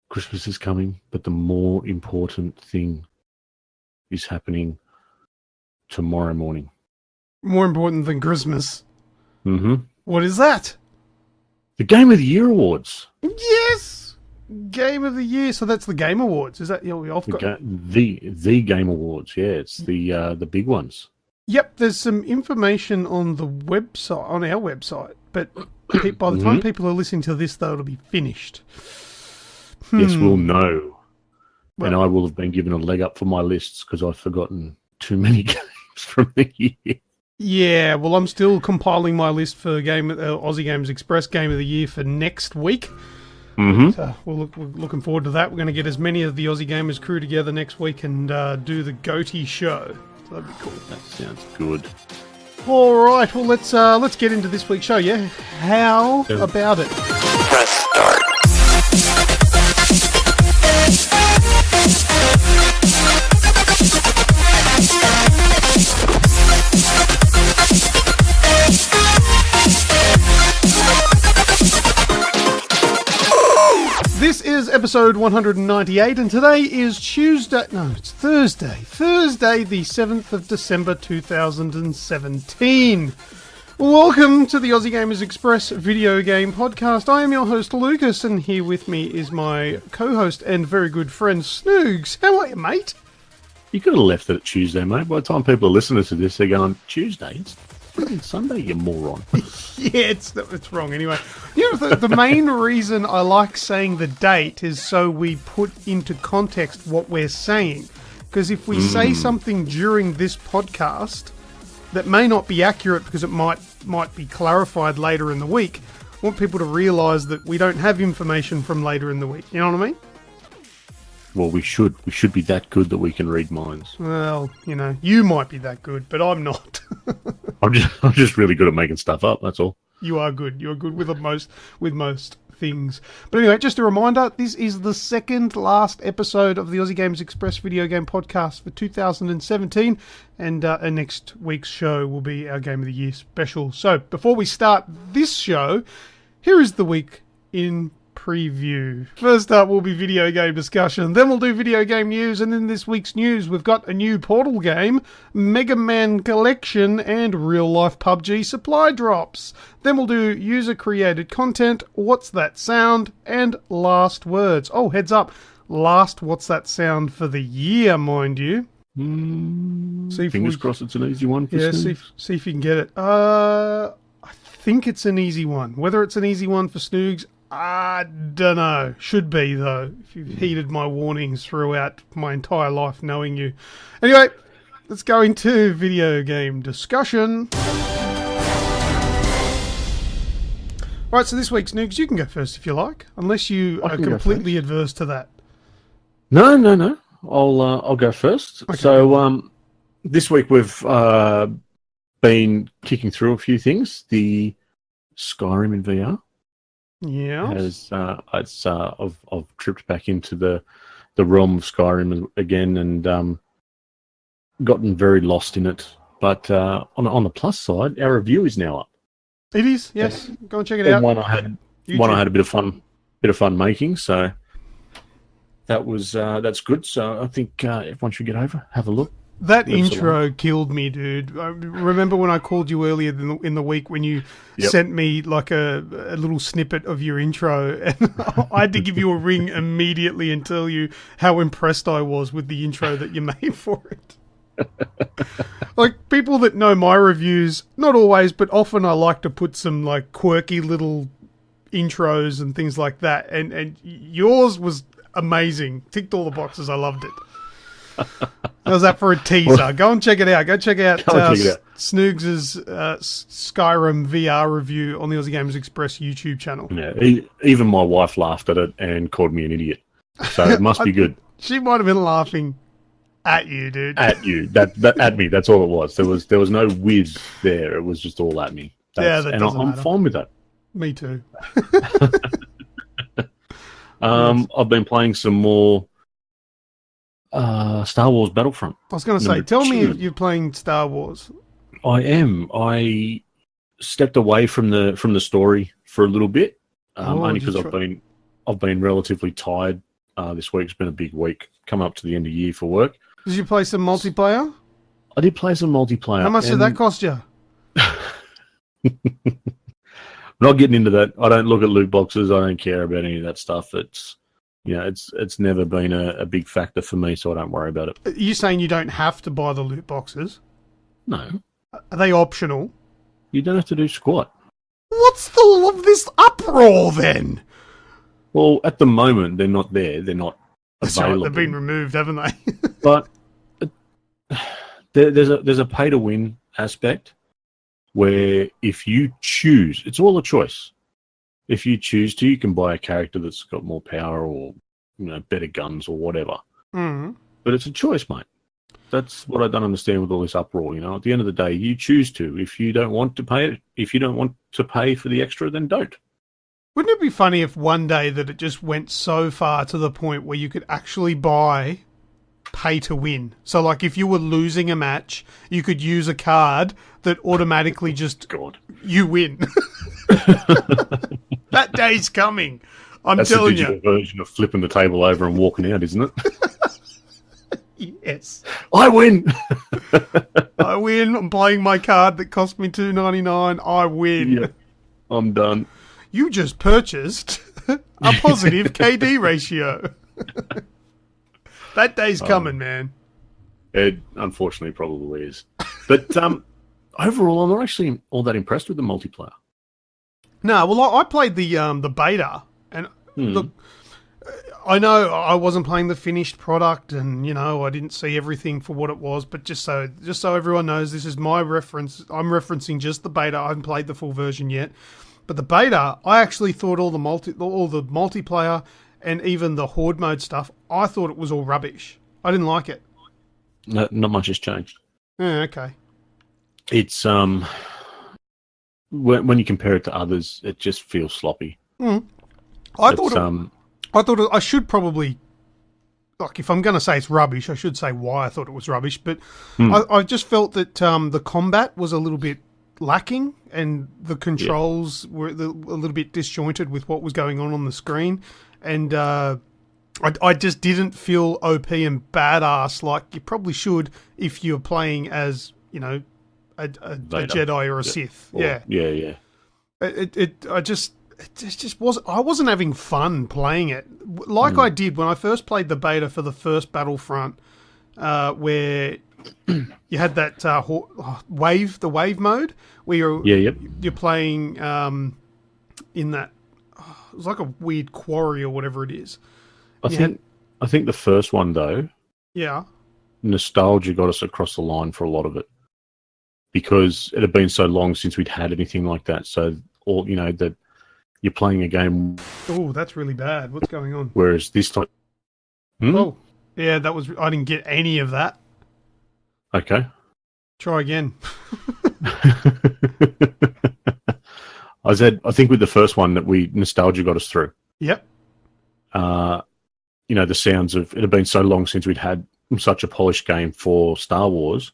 Christmas is coming, but the more important thing is happening tomorrow morning. More important than Christmas. Mm-hmm. What is that? The Game of the Year Awards. Yes! Game of the Year. So that's the Game Awards. Is that... The Game Awards, yeah. It's the big ones. Yep, there's some information on the website, on our website, but by the time people are listening to this, though, it'll be finished. Yes, we'll know. Well, and I will have been given a leg up for my lists because I've forgotten too many games from the year. Yeah, well, I'm still compiling my list for Aussie Games Express Game of the Year for next week. Mm-hmm. So we're looking forward to that. We're going to get as many of the Aussie Gamers crew together next week and do the goatee show. So that'd be cool. That sounds good. All right, well, let's get into this week's show, yeah? How about it? Press start. This is episode 198, and today is it's Thursday. Thursday, the 7th of December, 2017. Welcome to the Aussie Gamers Express video game podcast. I am your host, Lucas, and here with me is my co-host and very good friend, Snoogs. How are you, mate? You could have left it at Tuesday, mate. By the time people are listening to this, they're going, Tuesday? It's freaking Sunday, you moron. Yeah, it's wrong anyway. You know, the main reason I like saying the date is so we put into context what we're saying. Because if we say something during this podcast that may not be accurate because it might be clarified later in the week, I want people to realise that we don't have information from later in the week. You know what I mean? Well, we should be that good that we can read minds. Well, you know, you might be that good, but I'm not. I'm just really good at making stuff up, that's all. You are good. You're good with most things. But anyway, just a reminder, this is the second last episode of the Aussie Games Express video game podcast for 2017, and next week's show will be our Game of the Year special. So, before we start this show, here is the week in preview. First up will be video game discussion, then we'll do video game news, and in this week's news we've got a new Portal game, Mega Man Collection, and real-life PUBG supply drops. Then we'll do user-created content, What's That Sound, and last words. Oh, heads up, last What's That Sound for the year, mind you. Fingers crossed it's an easy one for Snoogs. See if you can get it. I think it's an easy one. Whether it's an easy one for Snoogs, I don't know. Should be, though, if you've heeded my warnings throughout my entire life knowing you. Anyway, let's go into video game discussion. Right, so this week, Snoogs, you can go first if you like, unless you are completely adverse to that. No. I'll go first. Okay. So this week we've been kicking through a few things. The Skyrim in VR. Yeah. I've tripped back into the realm of Skyrim again and gotten very lost in it. But on the plus side, our review is now up. It is, yes. Go and check it out. One I had a bit of fun making. So that's good. So I think everyone should get over, have a look. That intro killed me, dude. I remember when I called you earlier in the week when you sent me like a little snippet of your intro, and I had to give you a ring immediately and tell you how impressed I was with the intro that you made for it. Like, people that know my reviews, not always, but often I like to put some like quirky little intros and things like that, and yours was amazing. Ticked all the boxes. I loved it. How's that for a teaser? Go and check it out. Go check out Snoogs' Skyrim VR review on the Aussie Games Express YouTube channel. Yeah, even my wife laughed at it and called me an idiot. So it must be good. She might have been laughing at you, dude. At you. That at me. That's all it was. There was no whiz there. It was just all at me. I'm fine with that. Me too. I've been playing some more Star Wars Battlefront. I was going to say, tell me if you're playing Star Wars. I am. I stepped away from the story for a little bit, only because I've been relatively tired this week. It's been a big week. Come up to the end of the year for work. Did you play some multiplayer? I did play some multiplayer. How much did that cost you? Not getting into that. I don't look at loot boxes. I don't care about any of that stuff. It's it's never been a big factor for me, so I don't worry about it. Are you saying you don't have to buy the loot boxes? No. Are they optional? You don't have to do squat. What's all of this uproar then? Well, at the moment, they're not there. They're not available. They've been removed, haven't they? But there's a pay-to-win aspect where if you choose, it's all a choice. If you choose to, you can buy a character that's got more power or better guns or whatever. Mm. But it's a choice, mate. That's what I don't understand with all this uproar. At the end of the day, you choose to. If you don't want to pay it, if you don't want to pay for the extra, then don't. Wouldn't it be funny if one day that it just went so far to the point where you could actually buy pay to win? So, like, if you were losing a match, you could use a card that automatically just you win. That day's coming. That's telling you. That's the digital version of flipping the table over and walking out, isn't it? Yes. I win. I win. I'm playing my card that cost me $2.99. I win. Yeah, I'm done. You just purchased a positive KD ratio. That day's coming, man. It unfortunately probably is. But overall, I'm not actually all that impressed with the multiplayer. No, well, I played the beta, and look, I know I wasn't playing the finished product, and I didn't see everything for what it was. But just so everyone knows, this is my reference. I'm referencing just the beta. I haven't played the full version yet. But the beta, I actually thought all the multiplayer and even the horde mode stuff, I thought it was all rubbish. I didn't like it. No, not much has changed. Yeah, okay. It's when you compare it to others, it just feels sloppy. I thought I should probably, like, if I'm going to say it's rubbish, I should say why I thought it was rubbish. But I just felt that the combat was a little bit lacking, and the controls were a little bit disjointed with what was going on the screen, and I just didn't feel OP and badass like you probably should if you're playing as a Jedi or a Sith. Yeah. I wasn't having fun playing it like I did when I first played the beta for the first Battlefront, where you had that wave mode where you're playing in that it was like a weird quarry or whatever it is. I think the first one though, nostalgia got us across the line for a lot of it because it had been so long since we'd had anything like that. So that you're playing a game. Oh, that's really bad. What's going on? Whereas this time, oh yeah, I didn't get any of that. Okay. Try again. I think with the first one that nostalgia got us through. Yep. The sounds of it had been so long since we'd had such a polished game for Star Wars,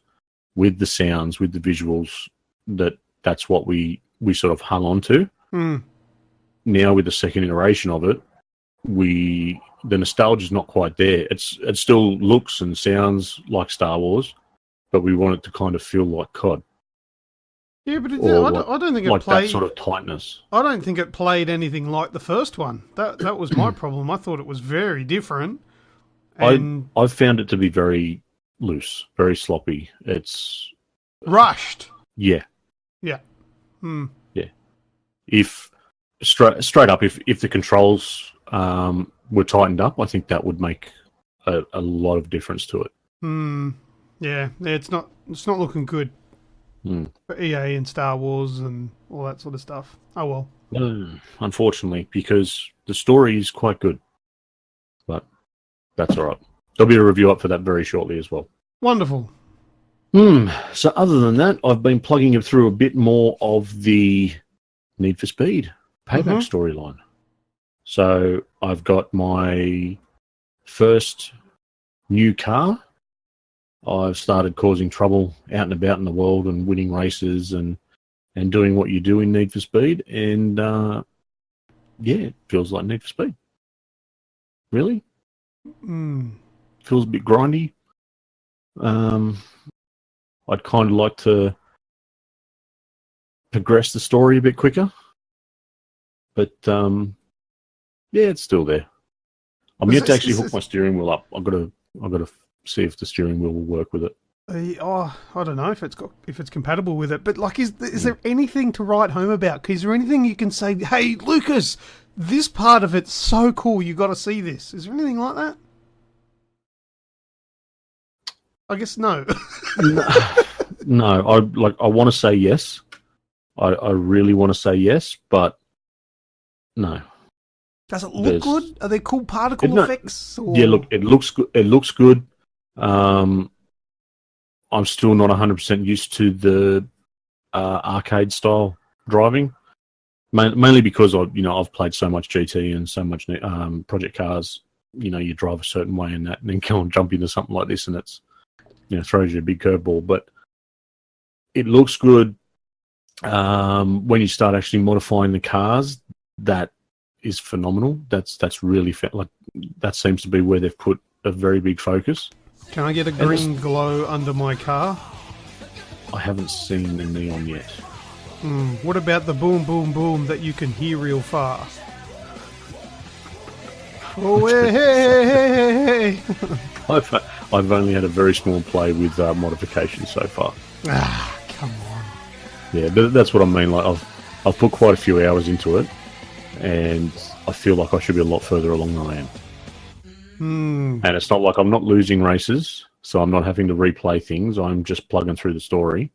with the sounds, with the visuals, that's what we sort of hung on to. Now with the second iteration of it, the nostalgia's not quite there. It still looks and sounds like Star Wars, but we want it to kind of feel like COD. Yeah, but I don't think it played that sort of tightness. I don't think it played anything like the first one. That was my problem. I thought it was very different. And I've found it to be very loose, very sloppy. It's rushed. Yeah. Yeah. Yeah. If straight up, if the controls were tightened up, I think that would make a lot of difference to it. Yeah. It's not looking good for EA and Star Wars and all that sort of stuff. Oh well. Unfortunately, because the story is quite good, but that's all right. There'll be a review up for that very shortly as well. Wonderful. So other than that, I've been plugging through a bit more of the Need for Speed Payback storyline. So I've got my first new car. I've started causing trouble out and about in the world and winning races and doing what you do in Need for Speed. And, it feels like Need for Speed. Really? Feels a bit grindy. I'd kind of like to progress the story a bit quicker, but yeah, it's still there. I'm yet to actually hook my steering wheel up. I've got to see if the steering wheel will work with it. I don't know if it's compatible with it, but like, is there anything to write home about? Is there anything you can say? Hey, Lucas, this part of it's so cool. You got to see this. Is there anything like that? I guess no. No. I want to say yes. I really want to say yes, but no. Does it look good? Are there cool particle effects? Or? Yeah, look, it looks good. It looks good. I'm still not 100% used to the arcade style driving, mainly because I've played so much GT and so much Project Cars. You drive a certain way and then go and jump into something like this, and it's throws you a big curveball. But it looks good. When you start actually modifying the cars, that is phenomenal. That's really like that seems to be where they've put a very big focus. Can I get a green glow under my car? I haven't seen the neon yet. What about the boom, boom, boom that you can hear real far? Oh, hey. I've only had a very small play with modifications so far. Come on. Yeah, that's what I mean. Like I've put quite a few hours into it, and I feel like I should be a lot further along than I am. And it's not like I'm not losing races, so I'm not having to replay things. I'm just plugging through the story,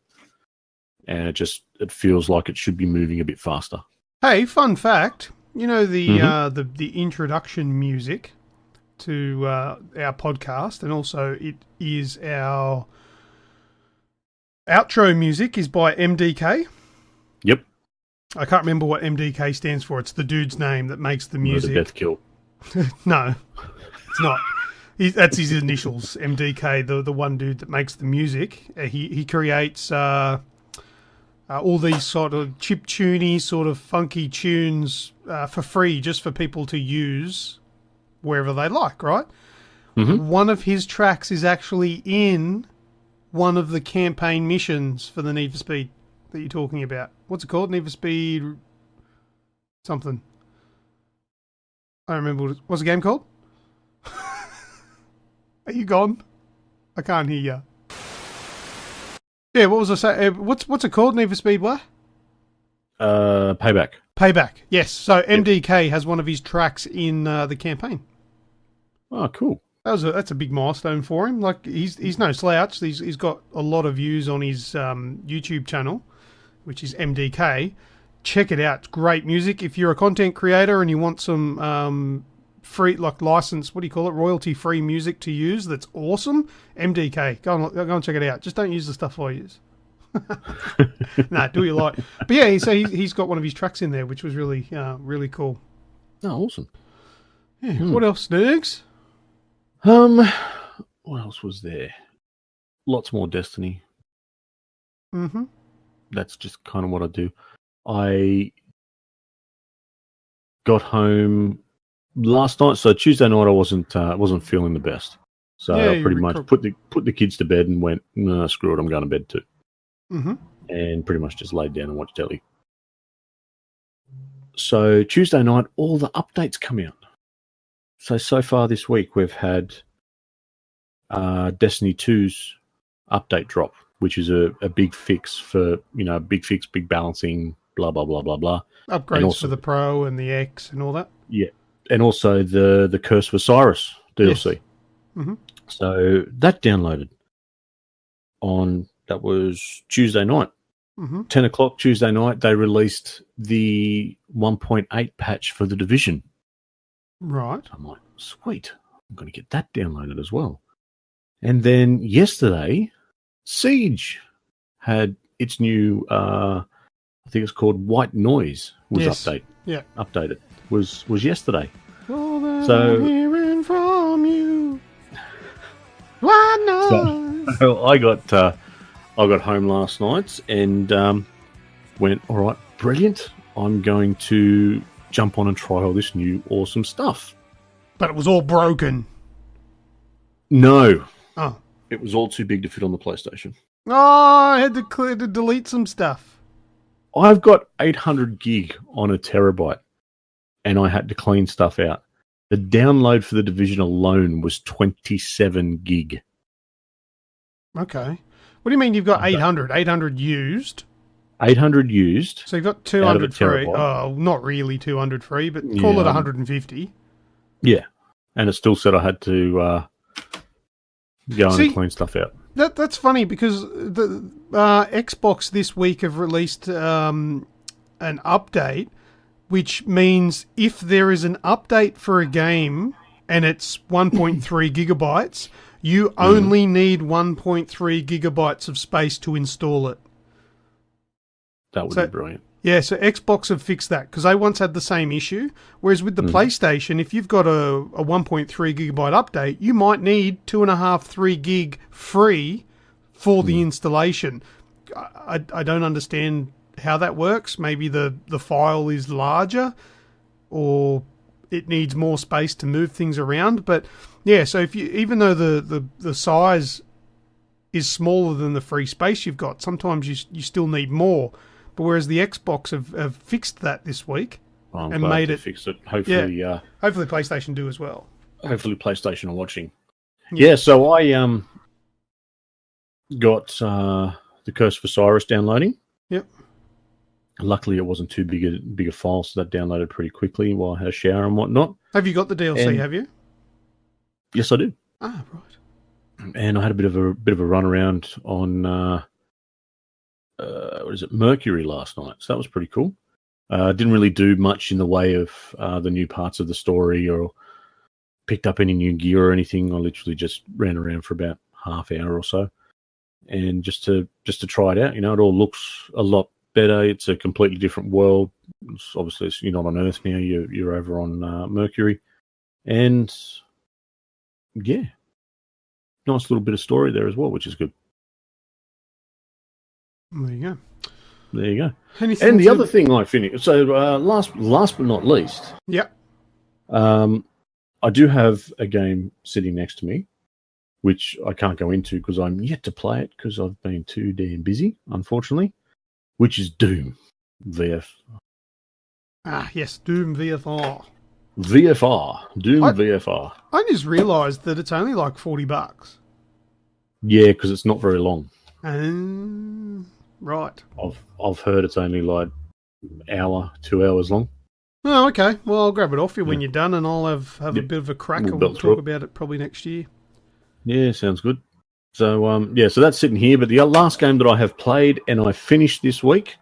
and it feels like it should be moving a bit faster. Hey, fun fact! You know the introduction music to our podcast, and also it is our outro music is by MDK. Yep. I can't remember what MDK stands for. It's the dude's name that makes the music. Murder, Death, Kill. No. It's not. That's his initials, MDK, the one dude that makes the music. He creates all these sort of chiptune-y, sort of funky tunes for free, just for people to use wherever they like, right? Mm-hmm. One of his tracks is actually in one of the campaign missions for the Need for Speed that you're talking about. What's it called? Need for Speed something. I don't remember. What's the game called? Are you gone? I can't hear you. Yeah, what was I saying? What's it called? Need for Speed what? Payback. Payback, yes. So MDK has one of his tracks in the campaign. Oh, cool. That's a big milestone for him. Like he's no slouch. He's got a lot of views on his YouTube channel, which is MDK. Check it out. It's great music. If you're a content creator and you want some free, like license, what do you call it? Royalty-free music to use. That's awesome. MDK. Go and check it out. Just don't use the stuff I use. Nah, do what you like. But yeah, so he's got one of his tracks in there, which was really cool. Oh, awesome. Yeah. What else, Snoogs? What else was there? Lots more Destiny. Mm-hmm. That's just kind of what I do. I got home last night, so Tuesday night I wasn't feeling the best. So I pretty much put the kids to bed and went, no, screw it, I'm going to bed too. Mm-hmm. And pretty much just laid down and watched telly. So Tuesday night, all the updates come out. So far this week we've had Destiny 2's update drop, which is a big fix for, big balancing, blah, blah, blah, blah, blah. Upgrades also, for the Pro and the X and all that. Yeah. And also the Curse of Osiris DLC. Yes. Mm-hmm. So that downloaded that was Tuesday night. Mm-hmm. 10 o'clock Tuesday night, they released the 1.8 patch for The Division. Right. I'm like, sweet. I'm going to get that downloaded as well. And then yesterday, Siege had its new, I think it's called White Noise, was updated. Was yesterday. So hearing from you. White Noise. So I got home last night and went, all right, brilliant. I'm going to jump on and try all this new awesome stuff. But it was all broken. No, Oh. it was all too big to fit on the PlayStation. Oh, I had to delete some stuff. I've got 800 gig on a terabyte, and I had to clean stuff out. The download for The Division alone was 27 gig. Okay. What do you mean you've got 800? 800 used? 800 used. So you've got 200 free. terabyte. Oh, not really 200 free, but call it 150. Yeah. And it still said I had to go and clean stuff out. That's funny because the Xbox this week have released an update, which means if there is an update for a game and it's 1.3 gigabytes, you only need 1.3 gigabytes of space to install it. That would be brilliant. Yeah, so Xbox have fixed that because they once had the same issue. Whereas with the PlayStation, if you've got a 1.3 gigabyte update, you might need 2.5, 3 gig free for the installation. I don't understand how that works. Maybe the file is larger or it needs more space to move things around. But yeah, so if you even though the size is smaller than the free space you've got, sometimes you still need more. But whereas the Xbox have fixed that this week and made it fix it. Hopefully, hopefully PlayStation do as well. Hopefully, PlayStation are watching. Yeah, so I got the Curse of Osiris downloading. Yep. Luckily, it wasn't too big a file, so that downloaded pretty quickly while I had a shower and whatnot. Have you got the DLC? Have you? Yes, I do. Ah, right. And I had a bit of a run around on Mercury last night, so that was pretty cool. Didn't really do much in the way of the new parts of the story or picked up any new gear or anything. I literally just ran around for about half hour or so, and just to try it out. You know, it all looks a lot better. It's a completely different world. Obviously, you're not on Earth now. You're over on Mercury, and yeah, nice little bit of story there as well, which is good. There you go. There you go. And the other thing I finished. So last but not least. Yep. I do have a game sitting next to me, which I can't go into because I'm yet to play it because I've been too damn busy, unfortunately. Which is Doom VF. Ah, yes, Doom VFR. Doom VFR. I just realised that it's only like $40. Yeah, because it's not very long. Right. I've heard it's only like hour, 2 hours long. Oh, okay. Well, I'll grab it off you when you're done, and I'll have a bit of a crack, and we'll talk about it probably next year. Yeah, sounds good. So, so that's sitting here. But the last game that I have played and I finished this week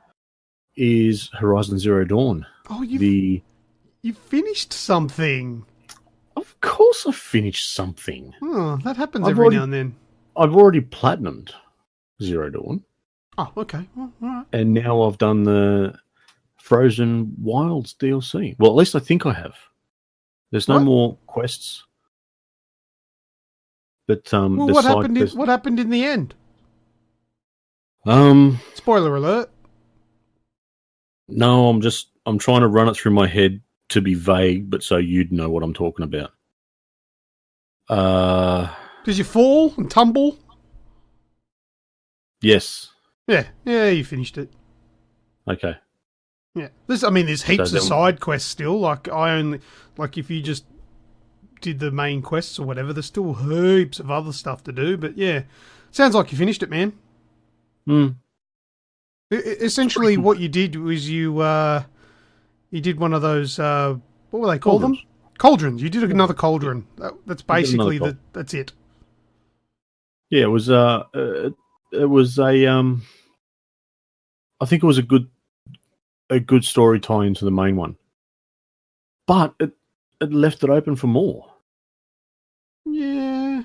is Horizon Zero Dawn. Oh, you finished something. Of course I finished something. Oh, that happens every now and then. I've already platinumed Zero Dawn. Oh, okay. Well, all right. And now I've done the Frozen Wilds DLC. Well, at least I think I have. There's no more quests. But what happened in the end? Spoiler alert. No, I'm trying to run it through my head to be vague, but so you'd know what I'm talking about. Did you fall and tumble? Yes. Yeah, you finished it. Okay. Yeah. There's heaps of side quests still. If you just did the main quests or whatever, there's still heaps of other stuff to do. But yeah, sounds like you finished it, man. Essentially, what you did was you did one of those. What were they called? Them cauldrons. You did another cauldron. That's basically that's it. Yeah, it was. It was a. I think it was a good story tie into the main one, but it left it open for more. Yeah,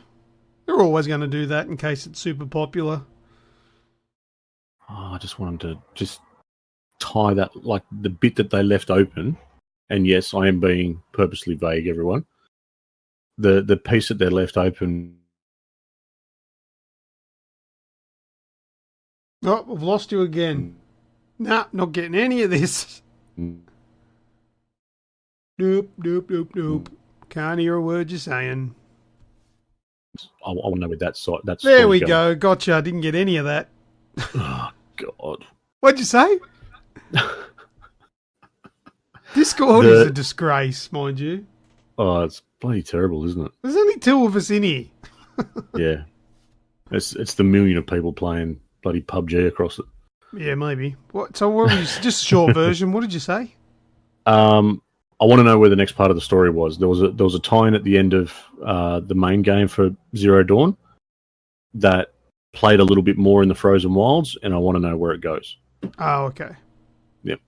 they're always going to do that in case it's super popular. Oh, I just want them to just tie that, like the bit that they left open. And yes, I am being purposely vague, everyone. The piece that they left open. Oh, we've lost you again. Nah, not getting any of this. Nope. Can't hear a word you're saying. I want to know where that site. That's There we go. Gotcha. I didn't get any of that. Oh God. What'd you say? Discord is a disgrace, mind you. Oh, it's bloody terrible, isn't it? There's only 2 of us in here. Yeah. It's the million of people playing bloody PUBG across it. Yeah, maybe. What? So what was just a short version? What did you say? I want to know where the next part of the story was. There was a tie-in at the end of the main game for Zero Dawn that played a little bit more in the Frozen Wilds, and I want to know where it goes. Oh, okay. Yep.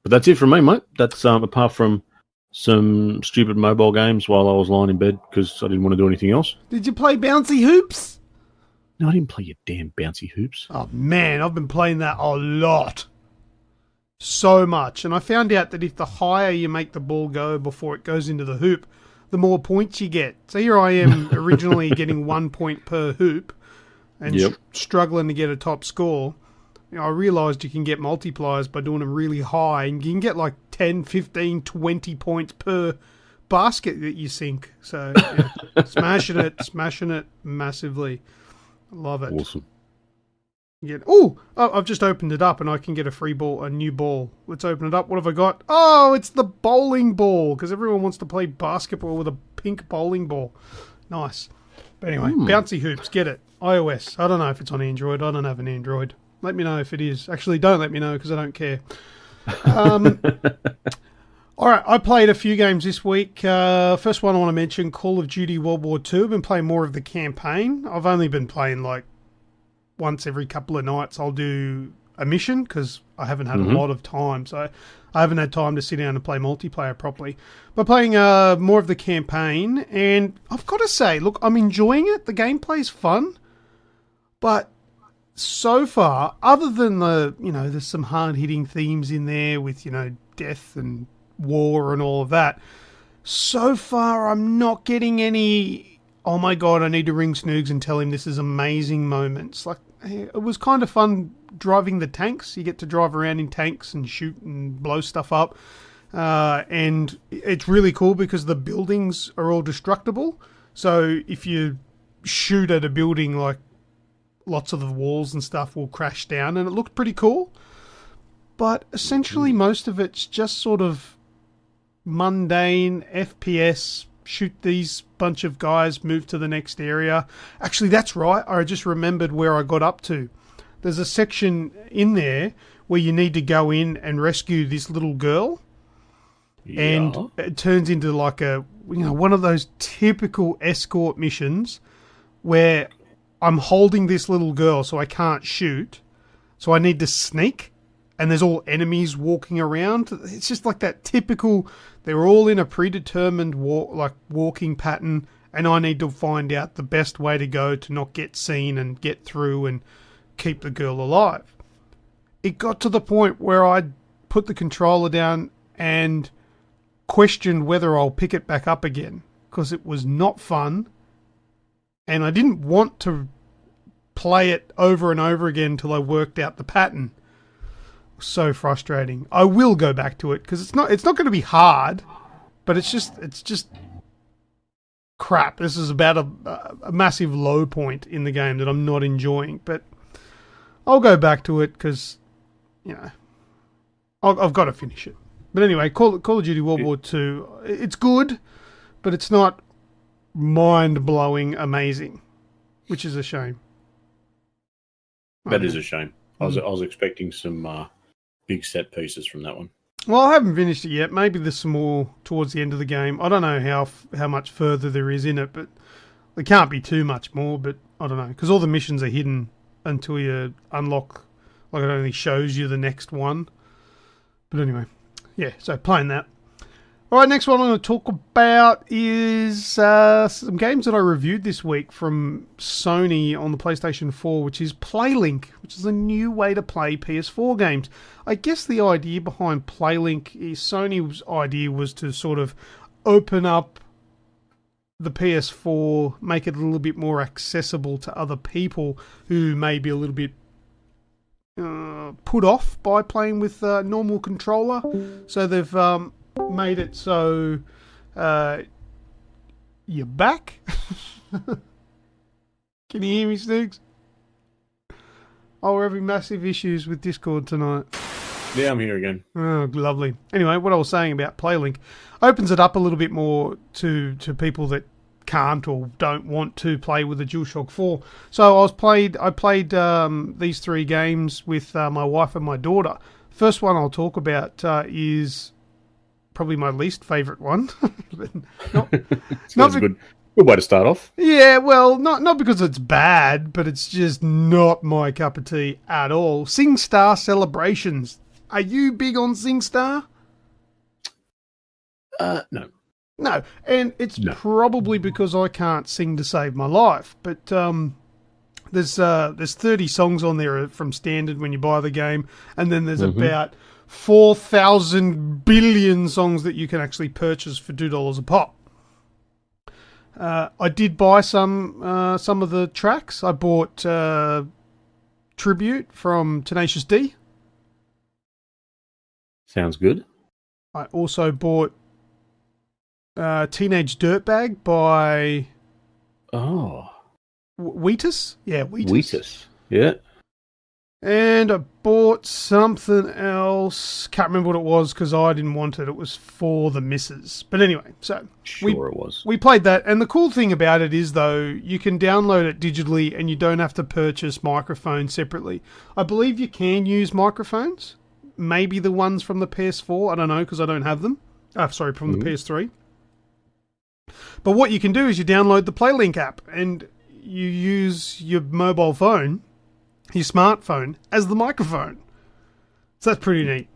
But that's it from me, mate. That's apart from some stupid mobile games while I was lying in bed because I didn't want to do anything else. Did you play Bouncy Hoops? No, I didn't play your damn Bouncy Hoops. Oh, man, I've been playing that a lot. So much. And I found out that if the higher you make the ball go before it goes into the hoop, the more points you get. So here I am originally getting 1 point per hoop and struggling to get a top score. You know, I realised you can get multipliers by doing them really high, and you can get like 10, 15, 20 points per basket that you sink. So yeah, smashing it massively. Love it. Awesome. I've just opened it up and I can get a new ball. Let's open it up. What have I got? Oh, it's the bowling ball, because everyone wants to play basketball with a pink bowling ball. Nice. But anyway, Bouncy Hoops, get it. iOS. I don't know if it's on Android. I don't have an Android. Let me know if it is. Actually, don't let me know because I don't care. All right, I played a few games this week. First one I want to mention, Call of Duty World War II. I've been playing more of the campaign. I've only been playing like once every couple of nights. I'll do a mission because I haven't had a lot of time. So I haven't had time to sit down and play multiplayer properly. But playing more of the campaign, and I've got to say, look, I'm enjoying it. The gameplay's fun. But so far, other than there's some hard-hitting themes in there with, death and war and all of that. So far, I'm not getting any, oh my God, I need to ring Snoogs and tell him this is amazing moments. Like, it was kind of fun driving the tanks. You get to drive around in tanks and shoot and blow stuff up. And it's really cool because the buildings are all destructible. So if you shoot at a building, like, lots of the walls and stuff will crash down, and it looked pretty cool. But essentially most of it's just sort of mundane FPS, shoot these bunch of guys, move to the next area. Actually, that's right. I just remembered where I got up to. There's a section in there where you need to go in and rescue this little girl. Yeah. And it turns into like one of those typical escort missions where I'm holding this little girl so I can't shoot. So I need to sneak. And there's all enemies walking around. It's just like that typical, they're all in a predetermined walking pattern, and I need to find out the best way to go to not get seen and get through and keep the girl alive. It got to the point where I put the controller down and questioned whether I'll pick it back up again, because it was not fun, and I didn't want to play it over and over again until I worked out the pattern. So frustrating. I will go back to it because it's not going to be hard, but it's just crap. This is about a massive low point in the game that I'm not enjoying, but I'll go back to it because I've got to finish it. But anyway, Call of Duty World War II, it's good, but it's not mind-blowing amazing, which is a shame. That is a shame. I was expecting some big set pieces from that one. Well, I haven't finished it yet. Maybe there's some more towards the end of the game. I don't know how much further there is in it, but there can't be too much more. But I don't know, because all the missions are hidden until you unlock. Like, it only shows you the next one. But anyway, yeah. So playing that. All right, next one I'm going to talk about is some games that I reviewed this week from Sony on the PlayStation 4, which is PlayLink, which is a new way to play PS4 games. I guess the idea behind PlayLink is Sony's idea was to sort of open up the PS4, make it a little bit more accessible to other people who may be a little bit put off by playing with a normal controller. So they've made it so You back? Can you hear me, Snoogs? Oh, we're having massive issues with Discord tonight. Yeah, I'm here again. Oh, lovely. Anyway, what I was saying about PlayLink opens it up a little bit more to people that can't or don't want to play with a DualShock 4. So I played these 3 games with my wife and my daughter. First one I'll talk about is probably my least favourite one. Not a good way to start off. Yeah, well, not because it's bad, but it's just not my cup of tea at all. SingStar Celebrations. Are you big on SingStar? No. No, and it's probably because I can't sing to save my life. But there's 30 songs on there from standard when you buy the game, and then there's about 4,000 billion songs that you can actually purchase for $2 a pop. I did buy some of the tracks. I bought Tribute from Tenacious D. Sounds good. I also bought Teenage Dirtbag by Wheatus. Yeah, Wheatus. Wheatus. Yeah. And I bought something else. Can't remember what it was because I didn't want it. It was for the missus. But anyway, so it was. We played that, and the cool thing about it is, though, you can download it digitally, and you don't have to purchase microphones separately. I believe you can use microphones. Maybe the ones from the PS4. I don't know because I don't have them. From the PS3. But what you can do is you download the PlayLink app and you use your mobile phone, your smartphone, as the microphone. So that's pretty neat.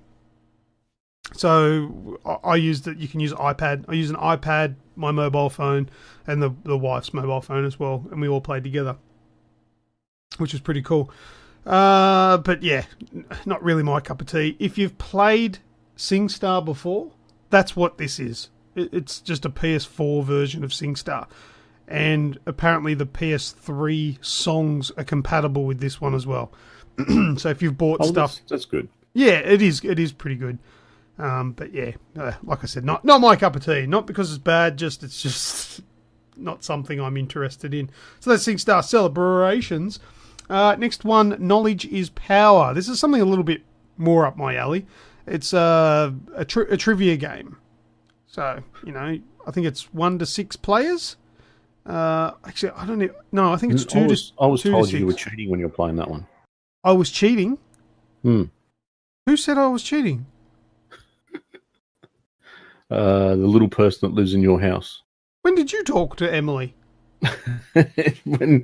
So I used it. You can use iPad. I use an iPad, my mobile phone, and the wife's mobile phone as well, and we all played together, which was pretty cool. But yeah, not really my cup of tea. If you've played SingStar before, that's what this is. It's just a PS4 version of SingStar. And apparently the PS3 songs are compatible with this one as well. So if you've bought stuff... That's good. Yeah, it is pretty good. But yeah, like I said, not my cup of tea. Not because it's bad, it's just not something I'm interested in. So that's SingStar Celebrations. Next one, Knowledge is Power. This is something a little bit more up my alley. It's a trivia game. So, I think it's 1 to 6 players. Actually, I don't know. No, I think it's 2 to 6. I was told you were cheating when you were playing that one. I was cheating? Hmm. Who said I was cheating? The little person that lives in your house. When did you talk to Emily? That's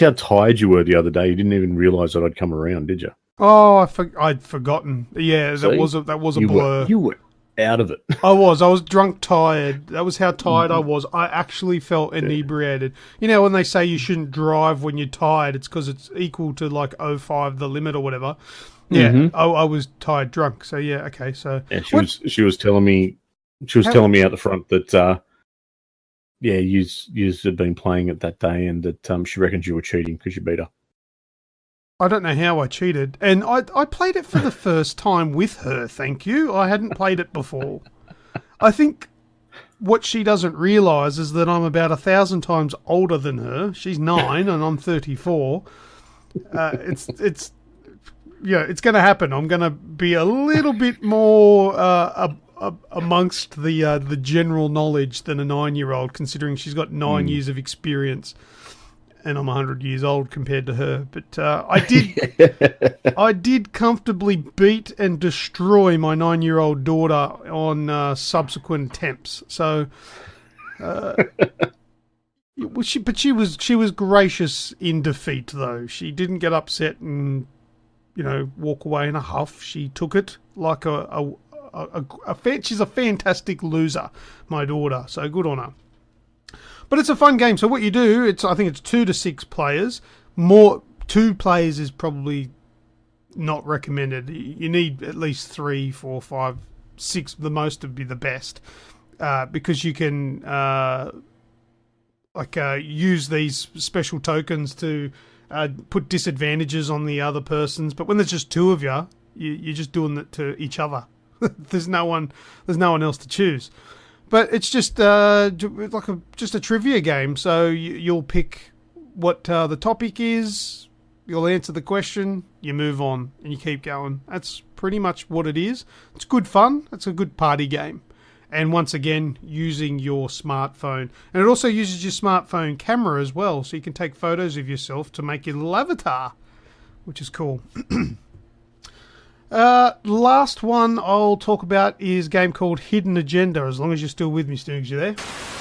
how tired you were the other day. You didn't even realise that I'd come around, did you? Oh, I'd forgotten. Yeah, that was a blur. You were out of it. I was drunk, tired. That was how tired I was. I actually felt inebriated. When they say you shouldn't drive when you're tired, it's because it's equal to like 0.5 the limit or whatever. Yeah, I was tired, drunk. So yeah, okay. So yeah, she was telling me out the front that you had been playing it that day, and that she reckons you were cheating because you beat her. I don't know how I cheated. And I played it for the first time with her, thank you. I hadn't played it before. I think what she doesn't realise is that I'm about 1,000 times older than her. She's 9 and I'm 34. It's going to happen. I'm going to be a little bit more amongst the general knowledge than a 9-year-old, considering she's got 9 years of experience. And I'm 100 years old compared to her. But I did comfortably beat and destroy my 9-year-old daughter on subsequent attempts. So, she was gracious in defeat, though. She didn't get upset and walk away in a huff. She took it like she's a fantastic loser, my daughter. So good on her. But it's a fun game. So what you do, I think it's 2 to 6 players. 2 players is probably not recommended. You need at least 3, 4, 5, 6. The most would be the best, because you can use these special tokens to put disadvantages on the other persons. But when there's just 2 of you're just doing it to each other. There's no one else to choose. But it's just just a trivia game. So you'll pick what the topic is, you'll answer the question, you move on, and you keep going. That's pretty much what it is. It's good fun. It's a good party game. And once again, using your smartphone. And it also uses your smartphone camera as well, so you can take photos of yourself to make your little avatar, which is cool. Last one I'll talk about is a game called Hidden Agenda, as long as you're still with me, Snoogs, you there?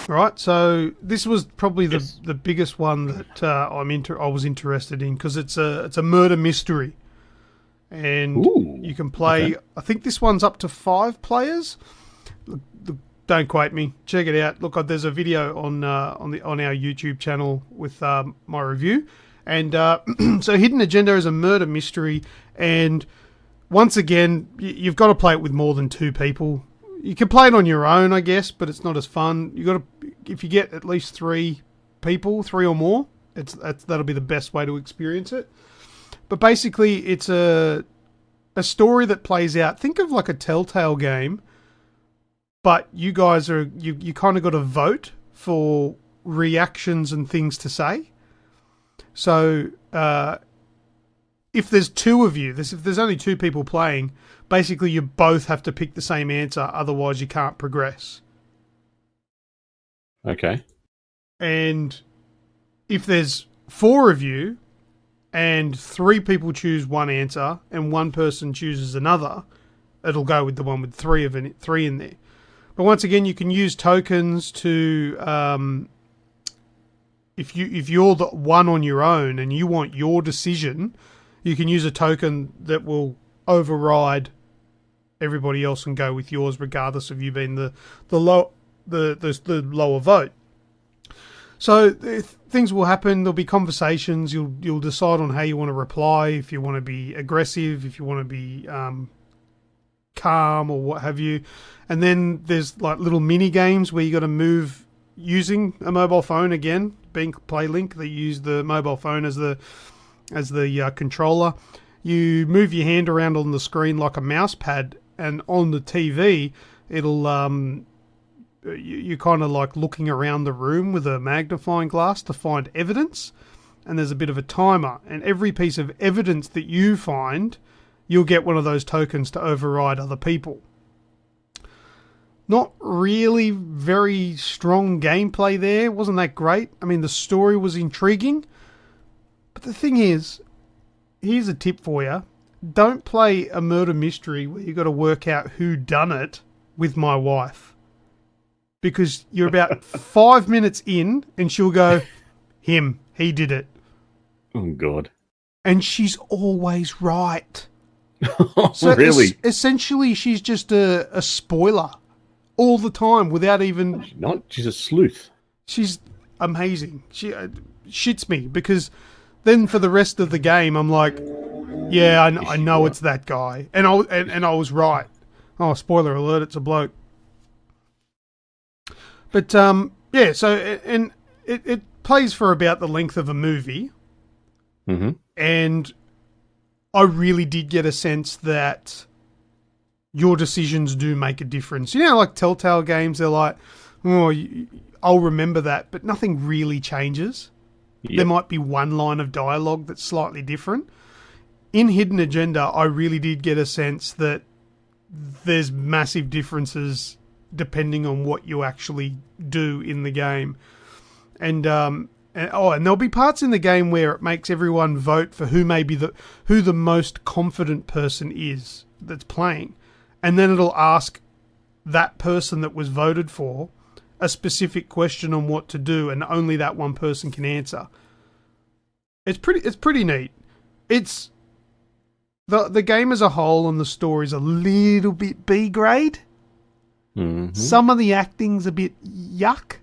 Right, so this was probably the biggest one that I was interested in, because it's a murder mystery. And you can play, okay. I think this one's up to 5 players. Look, don't quote me. Check it out. Look, there's a video on our YouTube channel with my review. And so Hidden Agenda is a murder mystery, and once again, you've got to play it with more than 2 people. You can play it on your own, I guess, but it's not as fun. If you get at least 3 people, 3 or more, that'll be the best way to experience it. But basically, it's a story that plays out. Think of like a Telltale game, but you guys you kind of got to vote for reactions and things to say. So if there's 2 of you, if there's only 2 people playing, basically you both have to pick the same answer, otherwise you can't progress. Okay. And if there's 4 of you and 3 people choose one answer and 1 person chooses another, it'll go with the one with 3 in there. But once again, you can use tokens to if you're the one on your own and you want your decision, you can use a token that will override everybody else and go with yours, regardless of you being the lower vote. So things will happen. There'll be conversations. You'll decide on how you want to reply. If you want to be aggressive, if you want to be calm or what have you. And then there's like little mini games where you got to move using a mobile phone again, being PlayLink. They use the mobile phone as the controller. You move your hand around on the screen like a mouse pad, and on the TV, it'll you're kind of like looking around the room with a magnifying glass to find evidence, and there's a bit of a timer, and every piece of evidence that you find, you'll get one of those tokens to override other people. Not really very strong gameplay there. Wasn't that great. I mean, the story was intriguing. But the thing is, here's a tip for you. Don't play a murder mystery where you've got to work out who done it with my wife. Because you're about 5 minutes in and she'll go, him, he did it. Oh, God. And she's always right. So really? Essentially, she's just a spoiler all the time without even... She's a sleuth. She's amazing. She shits me because then for the rest of the game, I'm like, yeah, I know it's that guy. And I was right. Oh, spoiler alert, it's a bloke. But, yeah, so... And it plays for about the length of a movie. Mm-hmm. And I really did get a sense that your decisions do make a difference. You know, like Telltale games, they're like, oh, I'll remember that, but nothing really changes. Yep. There might be one line of dialogue that's slightly different. In Hidden Agenda, I really did get a sense that there's massive differences depending on what you actually do in the game. And there'll be parts in the game where it makes everyone vote for who the most confident person is that's playing. And then it'll ask that person that was voted for a specific question on what to do, and only that one person can answer. It's pretty neat. It's the game as a whole and the story's a little bit B grade. Mm-hmm. Some of the acting's a bit yuck.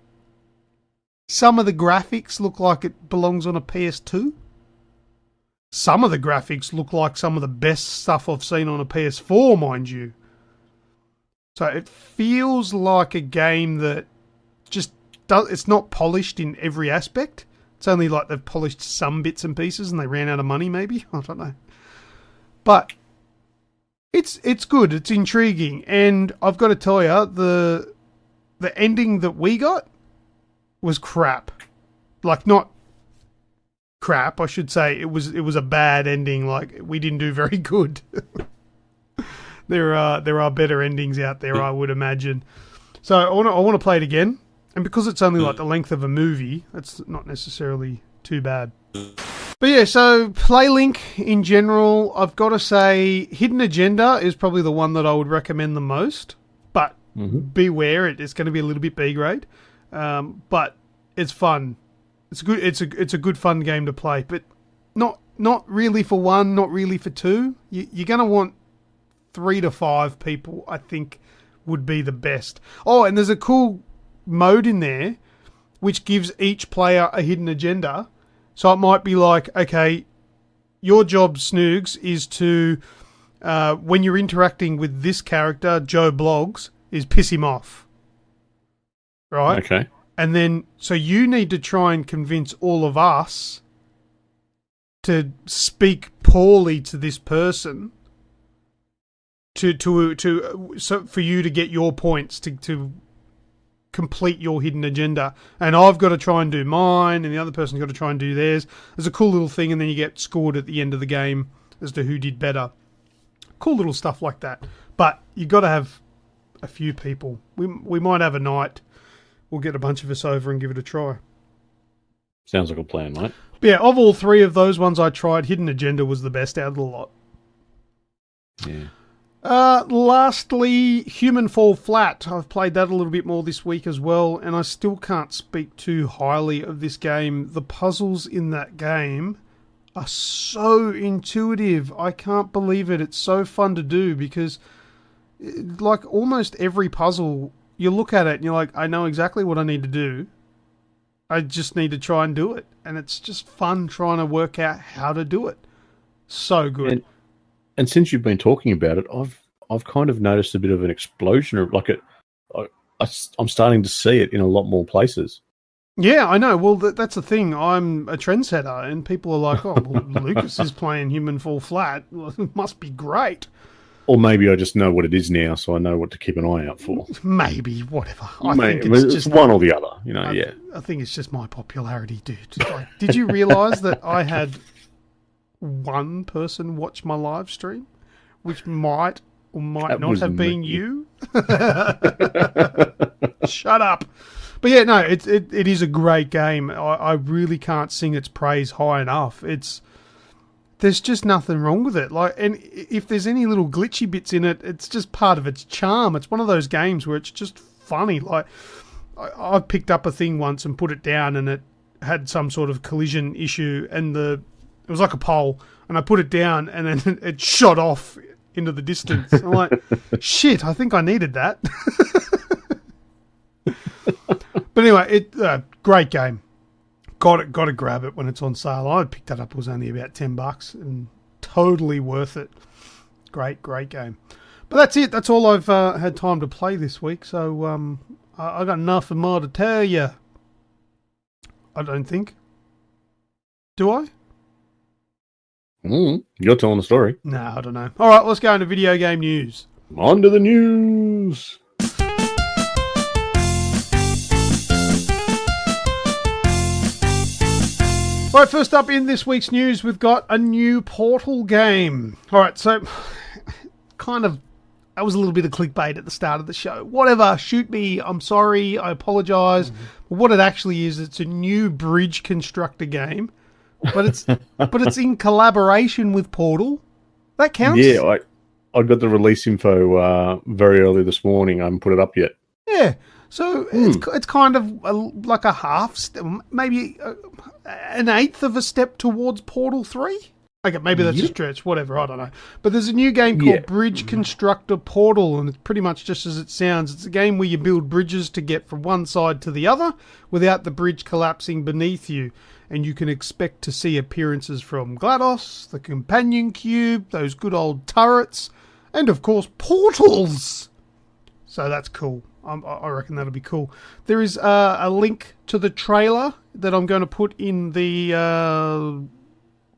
Some of the graphics look like it belongs on a PS2. Some of the graphics look like some of the best stuff I've seen on a PS4, mind you. So it feels like a game that just it's not polished in every aspect. It's only like they've polished some bits and pieces and they ran out of money, maybe. I don't know. But it's good. It's intriguing. And I've got to tell you, the the ending that we got was crap. Like, not crap, I should say. It was a bad ending. Like, we didn't do very good. There are better endings out there, I would imagine. So I want to play it again, and because it's only like the length of a movie, that's not necessarily too bad. But yeah, so PlayLink in general, I've got to say, Hidden Agenda is probably the one that I would recommend the most. But beware, it's going to be a little bit B grade, but it's fun. It's good. It's a good fun game to play, but not really for one, not really for two. You're going to want 3 to 5 people, I think, would be the best. Oh, and there's a cool mode in there which gives each player a hidden agenda. So it might be like, okay, your job, Snoogs, is to, when you're interacting with this character, Joe Bloggs, is piss him off. Right? Okay. And then, so you need to try and convince all of us to speak poorly to this person so for you to get your points to complete your hidden agenda. And I've got to try and do mine, and the other person's got to try and do theirs. There's a cool little thing, and then you get scored at the end of the game as to who did better. Cool little stuff like that. But you got to have a few people. We might have a night. We'll get a bunch of us over and give it a try. Sounds like a plan, mate. But yeah, of all 3 of those ones I tried, Hidden Agenda was the best out of the lot. Yeah. Lastly, Human Fall Flat. I've played that a little bit more this week as well, and I still can't speak too highly of this game. The puzzles in that game are so intuitive. I can't believe it. It's so fun to do because, like, almost every puzzle, you look at it and you're like, I know exactly what I need to do. I just need to try and do it. And it's just fun trying to work out how to do it. So good. And since you've been talking about it, I've kind of noticed a bit of an explosion of I'm starting to see it in a lot more places. Yeah, I know. Well, that's the thing. I'm a trendsetter, and people are like, "Oh, well, Lucas is playing Human Fall Flat. Well, it must be great." Or maybe I just know what it is now, so I know what to keep an eye out for. Maybe, whatever. I think it's just one or the other. You know, yeah. I think it's just my popularity, dude. Like, did you realise that I had one person watch my live stream, which might or might not have been you? Shut up. But yeah, no, it is a great game. I really can't sing its praise high enough. There's just nothing wrong with it. Like, and if there's any little glitchy bits in it, it's just part of its charm. It's one of those games where it's just funny. Like, I picked up a thing once and put it down, and it had some sort of collision issue, and it was like a pole, and I put it down, and then it shot off into the distance. I'm like, shit, I think I needed that. But anyway, great game. Got to grab it when it's on sale. I picked that up. It was only about $10 and totally worth it. Great game. But that's it. That's all I've had time to play this week. So I got nothing more to tell you. I don't think. Do I? You're telling the story. No, I don't know. All right, let's go into video game news. On to the news. All right, first up in this week's news, we've got a new Portal game. All right, so that was a little bit of clickbait at the start of the show. Whatever, shoot me. I'm sorry. I apologise. But what it actually is, it's a new bridge constructor game, but it's in collaboration with Portal. That counts. Yeah, I got the release info very early this morning. I haven't put it up yet. Yeah. So it's kind of like a half step, maybe an eighth of a step towards Portal 3. Okay, maybe that's a stretch, whatever, I don't know. But there's a new game called Bridge Constructor Portal, and it's pretty much just as it sounds. It's a game where you build bridges to get from one side to the other without the bridge collapsing beneath you. And you can expect to see appearances from GLaDOS, the Companion Cube, those good old turrets, and of course, portals! So that's cool. I reckon that'll be cool. There is a link to the trailer that I'm going to put in the,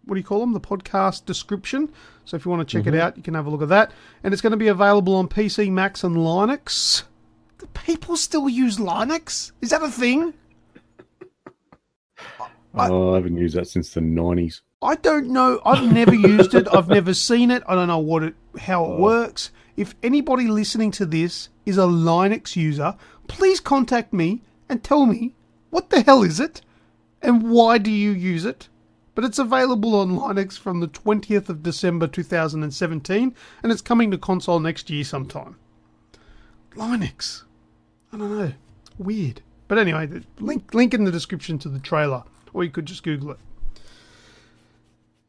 what do you call them? The podcast description. So if you want to check it out, you can have a look at that. And it's going to be available on PC, Macs and Linux Do people still use Linux? Is that a thing? I haven't used that since the 90s. I don't know. I've never used it. I've never seen it. I don't know how it works. If anybody listening to this is a Linux user, please contact me and tell me what the hell is it and why do you use it. But it's available on Linux from the 20th of December 2017 and it's coming to console next year sometime. Linux. I don't know. Weird. But anyway, the link in the description to the trailer, or you could just Google it.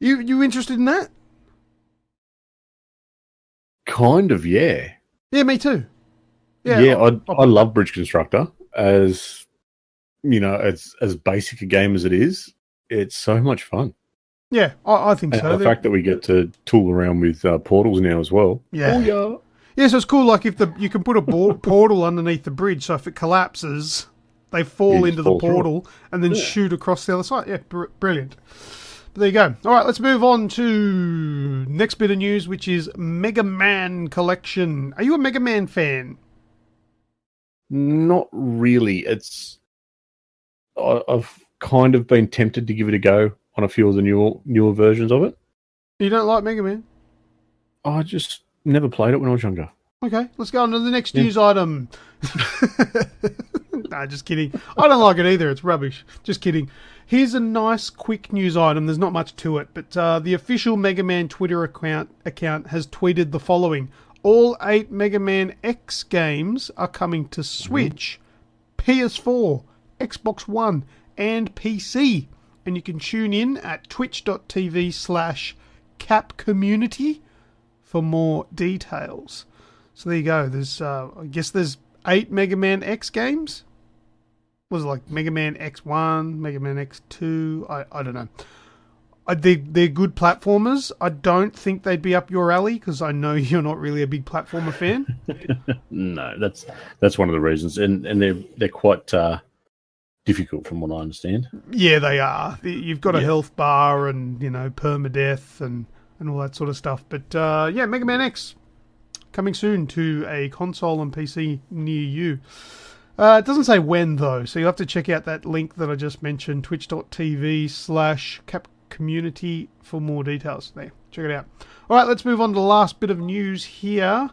You interested in that? Kind of, yeah. Yeah, me too. Yeah, I love Bridge Constructor. As you know, as basic a game as it is, it's so much fun. Yeah, I think so. And the fact that we get to tool around with portals now as well. Yeah. Oh, yeah. Yeah, so it's cool. Like if you can put a portal underneath the bridge, so if it collapses, they fall into the portal and then shoot across the other side. Yeah, brilliant. But there you go. All right, let's move on to next bit of news, which is Mega Man Collection. Are you a Mega Man fan? Not really. I've kind of been tempted to give it a go on a few of the newer versions of it. You don't like Mega Man? I just never played it when I was younger. Okay, let's go on to the next news item. Nah, just kidding. I don't like it either. It's rubbish. Just kidding. Here's a nice, quick news item. There's not much to it, but the official Mega Man Twitter account has tweeted the following. All 8 Mega Man X games are coming to Switch, PS4, Xbox One, and PC. And you can tune in at twitch.tv/capcommunity for more details. So there you go. There's, I guess there's 8 Mega Man X games. Was it like Mega Man X1, Mega Man X2? I don't know. They're good platformers. I don't think they'd be up your alley because I know you're not really a big platformer fan. No, that's one of the reasons, and they're quite difficult from what I understand. Yeah, they are. You've got a health bar and permadeath and all that sort of stuff. But yeah, Mega Man X coming soon to a console and PC near you. It doesn't say when though, so you'll have to check out that link that I just mentioned, twitch.tv/capcommunity for more details there. Check it out. All right, let's move on to the last bit of news here.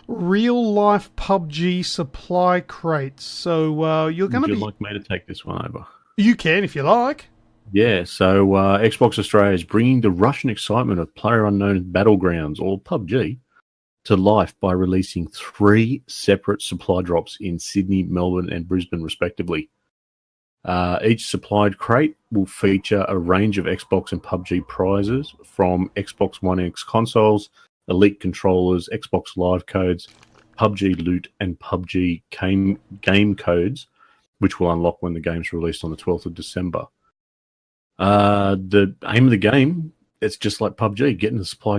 Real life PUBG supply crates. So you're going to be... Would you like me to take this one over? You can if you like. Yeah, so Xbox Australia is bringing the Russian excitement of PlayerUnknown's Battlegrounds, or PUBG, to life by releasing 3 separate supply drops in Sydney, Melbourne and Brisbane respectively. Each supplied crate will feature a range of Xbox and PUBG prizes from Xbox One X consoles, Elite controllers, Xbox Live codes, PUBG loot and PUBG game codes, which will unlock when the game's released on the 12th of December. The aim of the game, it's just like PUBG, get to the supply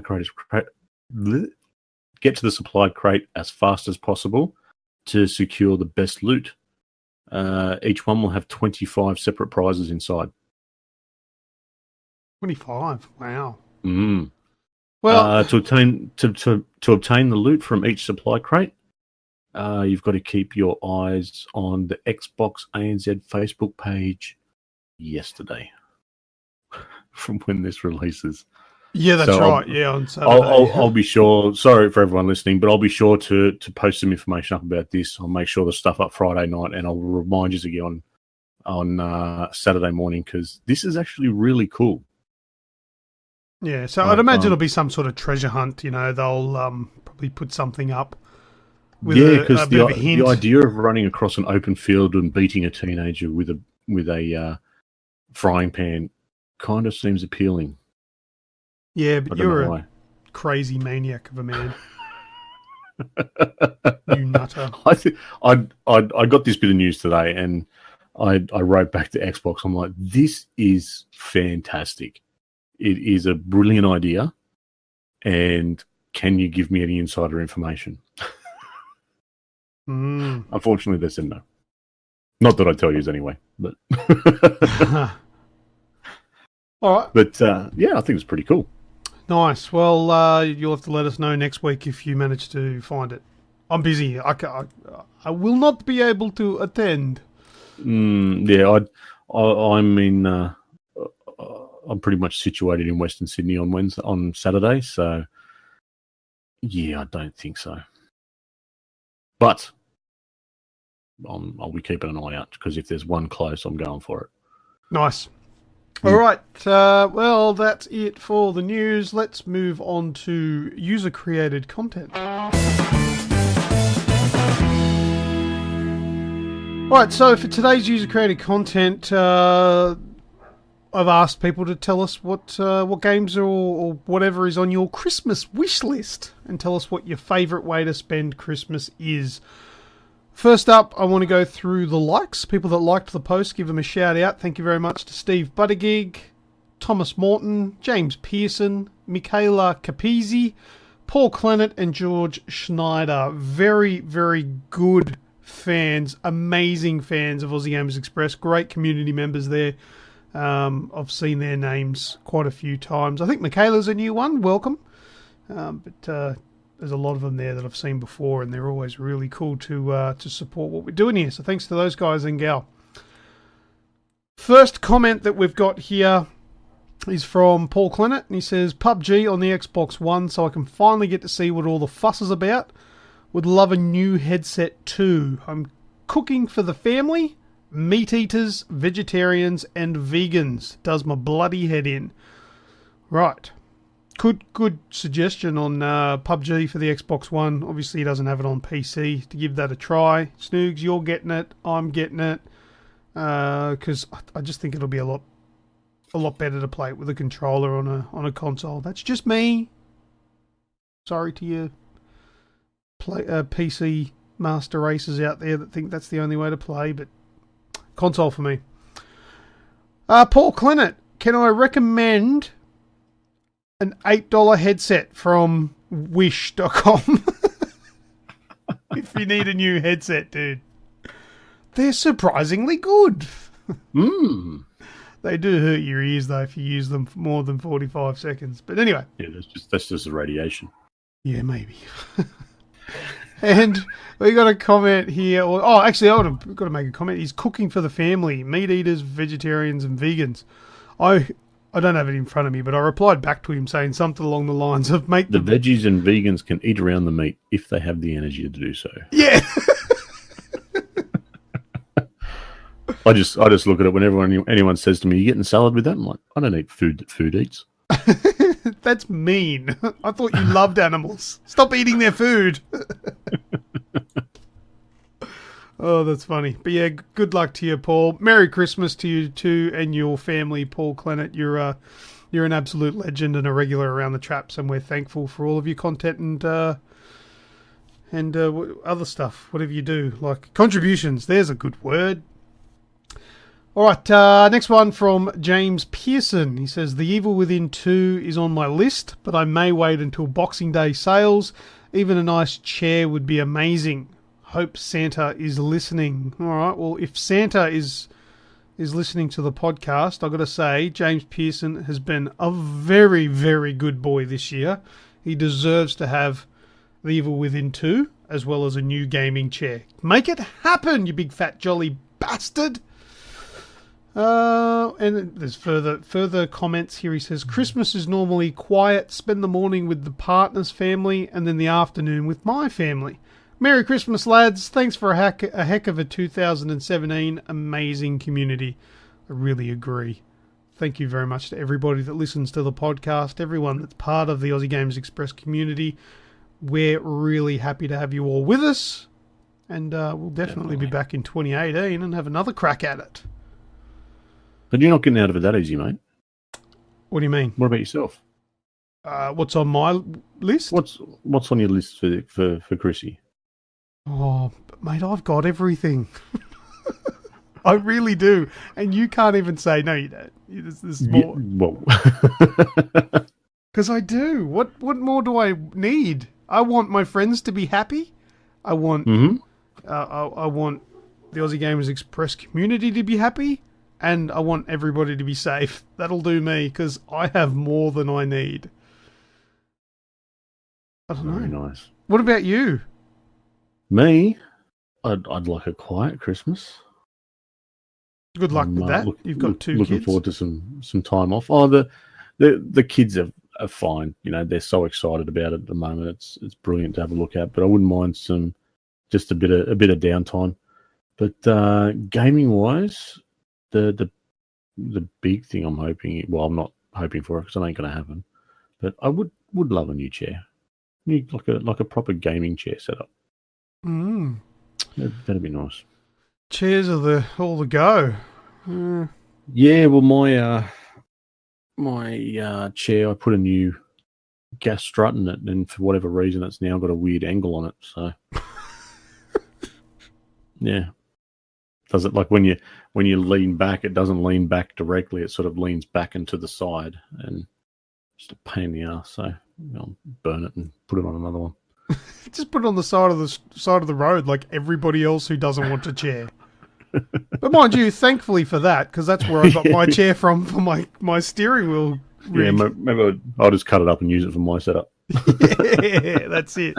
crate as fast as possible to secure the best loot. Each one will have 25 separate prizes inside. 25? Wow. Well, to obtain the loot from each supply crate, you've got to keep your eyes on the Xbox ANZ Facebook page yesterday from when this releases. Yeah, that's right. On Saturday. I'll be sure. Sorry for everyone listening, but I'll be sure to post some information up about this. I'll make sure the stuff up Friday night, and I'll remind you again on Saturday morning because this is actually really cool. Yeah, so I'd imagine it'll be some sort of treasure hunt. They'll probably put something up. Because the idea of running across an open field and beating a teenager with a frying pan kind of seems appealing. Yeah, but you're a crazy maniac of a man. You nutter. I got this bit of news today, and I wrote back to Xbox. I'm like, this is fantastic. It is a brilliant idea, and can you give me any insider information? Unfortunately, they said no. Not that I tell you anyway, but all right. But yeah, I think it's pretty cool. Nice. Well, you'll have to let us know next week if you manage to find it. I'm busy. I will not be able to attend. Yeah, I'm in. I'm pretty much situated in Western Sydney on Saturday, so yeah, I don't think so. But I'll be keeping an eye out because if there's one close, I'm going for it. Nice. All right. Well, that's it for the news. Let's move on to user-created content. All right. So for today's user-created content, I've asked people to tell us what games or whatever is on your Christmas wish list, and tell us what your favourite way to spend Christmas is. First up, I want to go through the likes. People that liked the post, give them a shout out. Thank you very much to Steve Buttigieg, Thomas Morton, James Pearson, Michaela Capizzi, Paul Clennett, and George Schneider. Very, very good fans, amazing fans of Aussie Gamers Express. Great community members there. I've seen their names quite a few times. I think Michaela's a new one. Welcome. But there's a lot of them there that I've seen before, and they're always really cool to support what we're doing here. So thanks to those guys and gal. First comment that we've got here is from Paul Clennett, and he says, PUBG on the Xbox One, so I can finally get to see what all the fuss is about. Would love a new headset too. I'm cooking for the family, meat eaters, vegetarians, and vegans. Does my bloody head in. Right. Good suggestion on PUBG for the Xbox One. Obviously, he doesn't have it on PC. To give that a try. Snoogs, you're getting it. I'm getting it. Because I just think it'll be a lot better to play it with a controller on a console. That's just me. Sorry to you PC master racers out there that think that's the only way to play, but console for me. Paul Clennett, can I recommend an $8 headset from wish.com? If you need a new headset, dude. They're surprisingly good. They do hurt your ears, though, if you use them for more than 45 seconds. But anyway. Yeah, that's just the radiation. Yeah, maybe. And we got a comment here. Actually, I've got to make a comment. He's cooking for the family. Meat eaters, vegetarians, and vegans. I don't have it in front of me, but I replied back to him saying something along the lines of make the veggies and vegans can eat around the meat if they have the energy to do so. Yeah. I just look at it whenever anyone says to me, "You getting salad with that?" I'm like, I don't eat food that food eats. That's mean. I thought you loved animals. Stop eating their food. Oh, that's funny. But yeah, good luck to you, Paul. Merry Christmas to you too and your family, Paul Clennett. You're an absolute legend and a regular around the traps, and we're thankful for all of your content and other stuff, whatever you do, like contributions. There's a good word. All right, next one from James Pearson. He says, The Evil Within 2 is on my list, but I may wait until Boxing Day sales. Even a nice chair would be amazing. Hope Santa is listening. All right, well, if Santa is listening to the podcast, I've got to say, James Pearson has been a very, very good boy this year. He deserves to have The Evil Within 2, as well as a new gaming chair. Make it happen, you big fat jolly bastard! And there's further comments here. He says, Christmas is normally quiet. Spend the morning with the partner's family and then the afternoon with my family. Merry Christmas, lads. Thanks for a heck of a 2017 amazing community. I really agree. Thank you very much to everybody that listens to the podcast, everyone that's part of the Aussie Games Express community. We're really happy to have you all with us. And we'll definitely be back in 2018 and have another crack at it. But you're not getting out of it that easy, mate. What do you mean? What about yourself? What's on my list? What's on your list for Chrissy? Oh, mate, I've got everything. I really do. And you can't even say, no, you don't. There's more. Well. Because I do. What more do I need? I want my friends to be happy. I want I want the Aussie Gamers Express community to be happy. And I want everybody to be safe. That'll do me, because I have more than I need. I don't know. Very nice. What about you? Me, I'd like a quiet Christmas. Good luck with that. You've got two looking kids. forward to some time off. Oh, the kids are fine. You know, they're so excited about it at the moment. It's brilliant to have a look at. But I wouldn't mind just a bit of downtime. But gaming wise, the big thing I'm hoping. Well, I'm not hoping for it because it ain't going to happen. But I would love a new chair, like a proper gaming chair setup. That'd be nice. Chairs are all the go. Yeah, well, my chair, I put a new gas strut in it, and for whatever reason, it's now got a weird angle on it. So, yeah, does it like when you lean back, it doesn't lean back directly; it sort of leans back and to the side, and just a pain in the ass. So, I'll burn it and put it on another one. Just put it on the side of the road, like everybody else who doesn't want a chair. But mind you, thankfully for that, because that's where I got my chair from for my steering wheel rig. Yeah, maybe I'll just cut it up and use it for my setup. Yeah, that's it.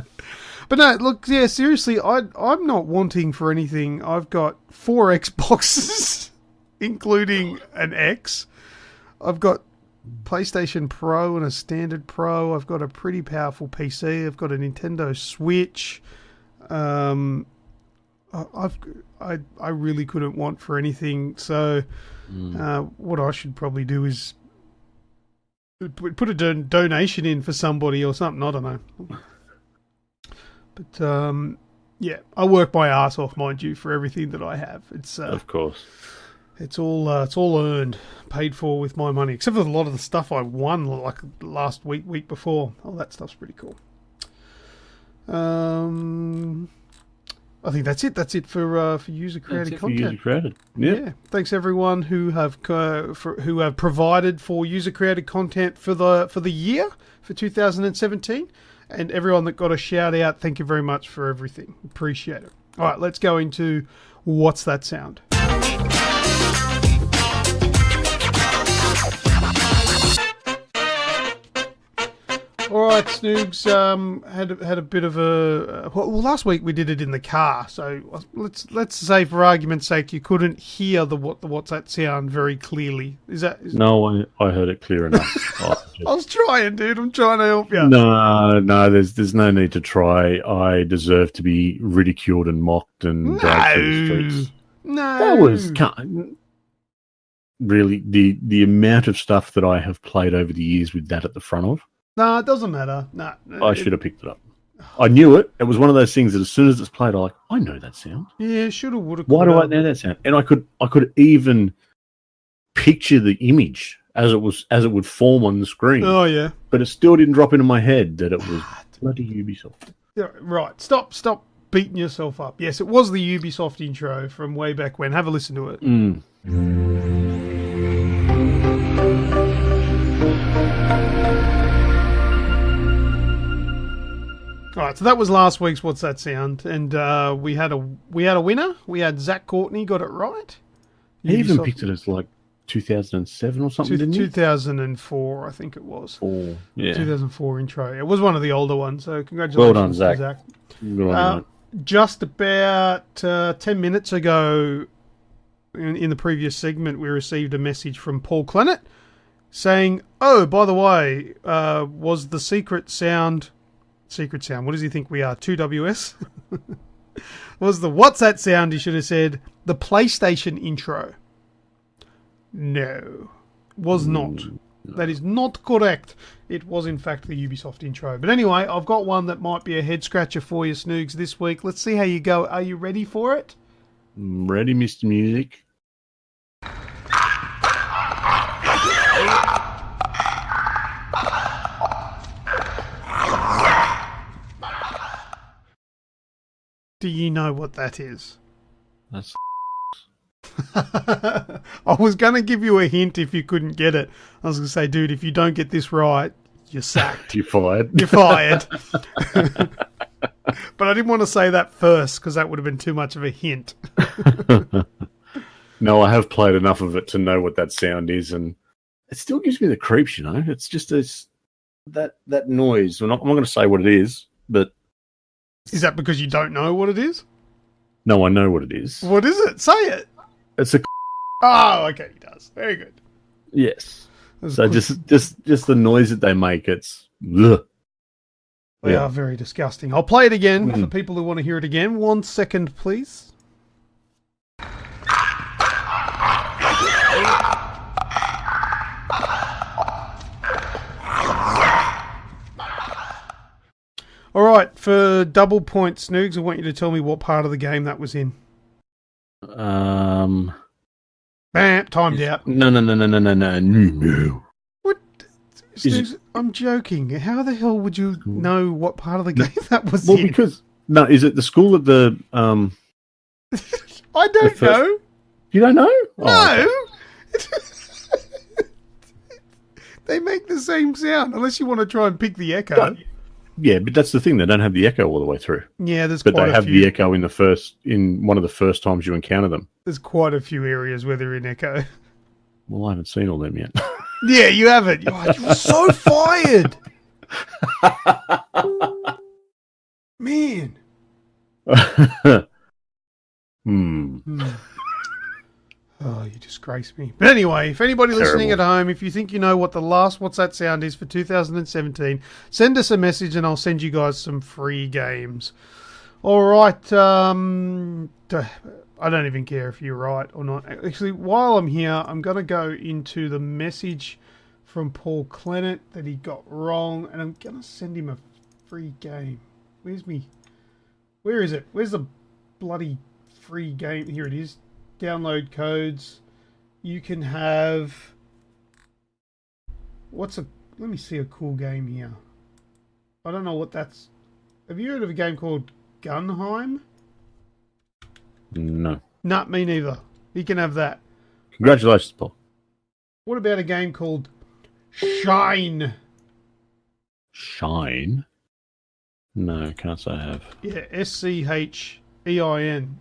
But no, look, yeah, seriously, I'm not wanting for anything. I've got 4 Xboxes, including an X. I've got PlayStation Pro and a Standard Pro. I've got a pretty powerful PC. I've got a Nintendo Switch. I really couldn't want for anything. So what I should probably do is put a donation in for somebody or something. I don't know. But yeah, I work my ass off, mind you, for everything that I have. It's of course. It's all earned, paid for with my money, except for a lot of the stuff I won like last week before. All that stuff's pretty cool. I think that's it. That's it for user created content. For user created. Yeah. Thanks everyone who have provided for user created content for the year for 2017, and everyone that got a shout out. Thank you very much for everything. Appreciate it. All right, let's go into What's That Sound? All right, Snoogs, had a bit of a... Well, last week we did it in the car, so let's say for argument's sake you couldn't hear the What's That Sound very clearly. No, I heard it clear enough. I was trying, dude. I'm trying to help you. No, there's no need to try. I deserve to be ridiculed and mocked and dragged through the streets. No. That was... Really, the amount of stuff that I have played over the years with that at the front of. No, it doesn't matter. No, I should have picked it up. I knew it. It was one of those things that as soon as it's played, I'm like, I know that sound. Yeah, should have, would have. Why do I know that sound? And I could even picture the image as it would form on the screen. Oh yeah, but it still didn't drop into my head that it was bloody Ubisoft. Yeah, right. Stop beating yourself up. Yes, it was the Ubisoft intro from way back when. Have a listen to it. All right, so that was last week's What's That Sound, and we had a winner. We had Zach Courtney got it right. He even picked it as like 2007 or something, didn't he? 2004, I think it was. 2004 intro. It was one of the older ones, so congratulations well done, to Zach. Good on you, just about 10 minutes ago, in the previous segment, we received a message from Paul Clennett saying, oh, by the way, was the secret sound, what does he think we are, 2WS? Was the What's That Sound, he should have said, the PlayStation intro. No, was not. No. That is not correct. It was, in fact, the Ubisoft intro. But anyway, I've got one that might be a head-scratcher for you, Snoogs, this week. Let's see how you go. Are you ready for it? I'm ready, Mr. Music. Do you know what that is? That's I was going to give you a hint if you couldn't get it. I was going to say, dude, if you don't get this right, you're sacked. You're fired. You're fired. But I didn't want to say that first because that would have been too much of a hint. No, I have played enough of it to know what that sound is, and it still gives me the creeps, you know? It's just that noise. I'm not going to say what it is, but Is that because you don't know what it is? No, I know what it is. What is it? Say it. It's a... Oh, okay, he does. Very good. Yes. That's So good. just the noise that they make, it's... Ugh. They Yeah. are very disgusting. I'll play it again for people who want to hear it again. 1 second, please. All right, for double point, Snoogs, I want you to tell me what part of the game that was in. Bam, timed out. No. What? Is Snoogs, I'm joking. How the hell would you know what part of the game that was Well, in? because... No, is it the school at the... I don't first- know. You don't know? No. Oh, They make the same sound, unless you want to try and pick the echo. But- yeah, but that's the thing. They don't have the echo all the way through. Yeah, there's But quite they a have few. the echo in one of the first times you encounter them. There's quite a few areas where they're in echo. Well, I haven't seen all them yet. Yeah, you haven't. You're so fired, man. Oh, you disgrace me. But anyway, if anybody listening at home, if you think you know what the last What's That Sound is for 2017, send us a message and I'll send you guys some free games. All right. I don't even care if you're right or not. Actually, while I'm here, I'm going to go into the message from Paul Clennett that he got wrong, and I'm going to send him a free game. Where's me? Where is it? Where's the bloody free game? Here it is. Download codes. You can have... Let me see a cool game here. I don't know what that's... Have you heard of a game called Gunheim? No. Nah, me neither. You can have that. Congratulations, Paul. What about a game called Shine? Shine? No, can't say I have. Yeah, Schein.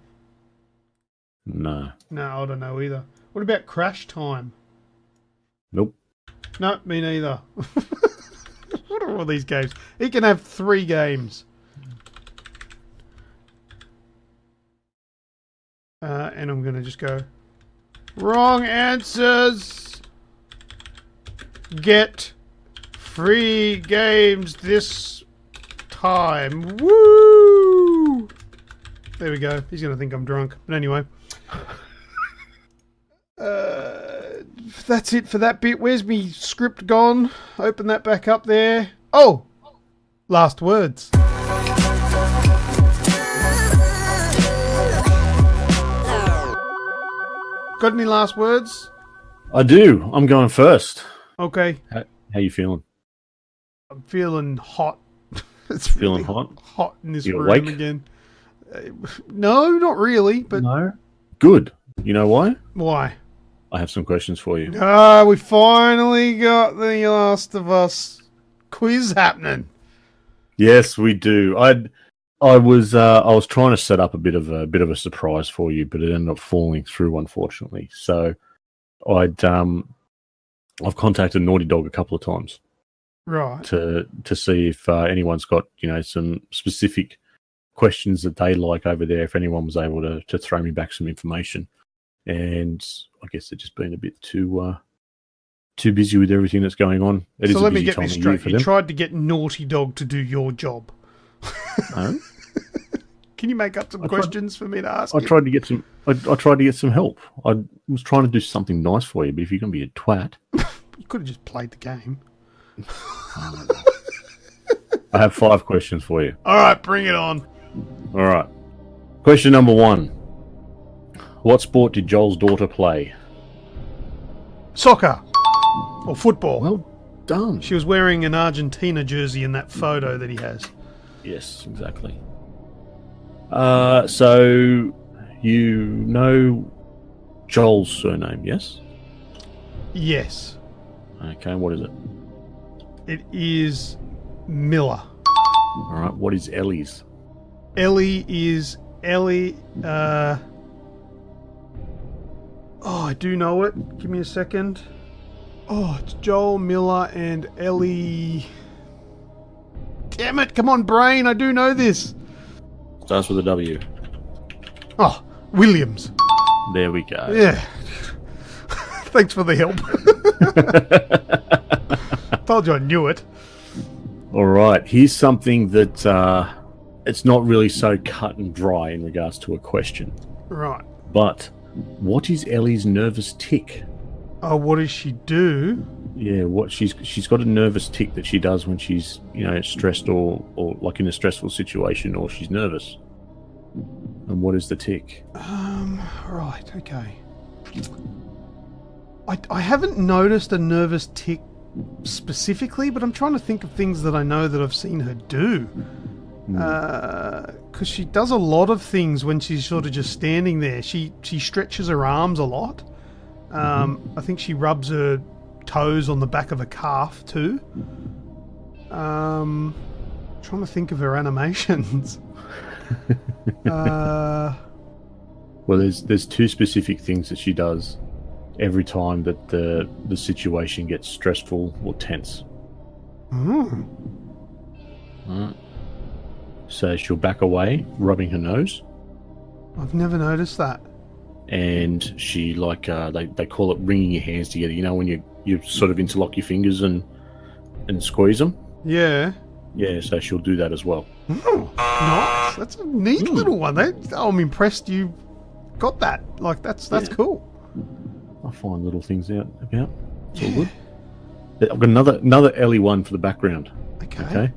No. No, I don't know either. What about Crash Time? Nope. No, me neither. What are all these games? He can have 3 games. And I'm going to just go... Wrong answers! Get free games this time. Woo! There we go. He's going to think I'm drunk. But anyway. That's it for that bit. Where's me script gone? Open that back up there. Oh! Last words. Got any last words? I do. I'm going first. Okay. How you feeling? I'm feeling hot. It's Feeling really hot? hot in this You room awake? again. No, not really. But No. Good. You know why? why? I have some questions for you. Ah, we finally got the Last of Us quiz happening. Yes, we do. I was trying to set up a bit of a surprise for you, but it ended up falling through, unfortunately. So I've contacted Naughty Dog a couple of times Right. to see if anyone's got some specific questions that they like over there. If anyone was able to throw me back some information, and I guess they're just been a bit too busy with everything that's going on. It is So a let me busy get time this of year straight. for You them. tried to get Naughty Dog to do your job. No? Can you make up some questions for me to ask? I you? tried to get some. I tried to get some help. I was trying to do something nice for you, but if you're going to be a twat, You could have just played the game. I have 5 questions for you. All right, bring it on. All right. Question number 1: what sport did Joel's daughter play? Soccer or football. Well done. She was wearing an Argentina jersey in that photo that he has. Yes, exactly. So you know Joel's surname, yes? Yes, Okay, what is it? it is Miller. All right, what is Ellie's? Ellie is Ellie. Oh, I do know it. Give me a second. Oh, it's Joel Miller and Ellie. Damn it! Come on, brain. I do know this. Starts with a W. Oh, Williams. There we go. Yeah. Thanks for the help. Told you I knew it. All right. Here's something that it's not really so cut and dry in regards to a question. Right. But what is Ellie's nervous tick? Oh, what does she do? Yeah, what she's got a nervous tick that she does when she's, stressed or like in a stressful situation or she's nervous. And what is the tick? Right, okay. I haven't noticed a nervous tick specifically, but I'm trying to think of things that I know that I've seen her do. Because she does a lot of things when she's sort of just standing there. She stretches her arms a lot. I think she rubs her toes on the back of a calf too. Trying to think of her animations. Well, there's two specific things that she does every time that the situation gets stressful or tense. Mm. Right. So she'll back away, rubbing her nose. I've never noticed that. And she they call it wringing your hands together. You know when you sort of interlock your fingers and squeeze them. Yeah. Yeah. So she'll do that as well. Oh, nice. That's a neat little one. I'm impressed you got that. Like that's cool. I find little things out about. It's all good. I've got another Ellie one for the background. Okay.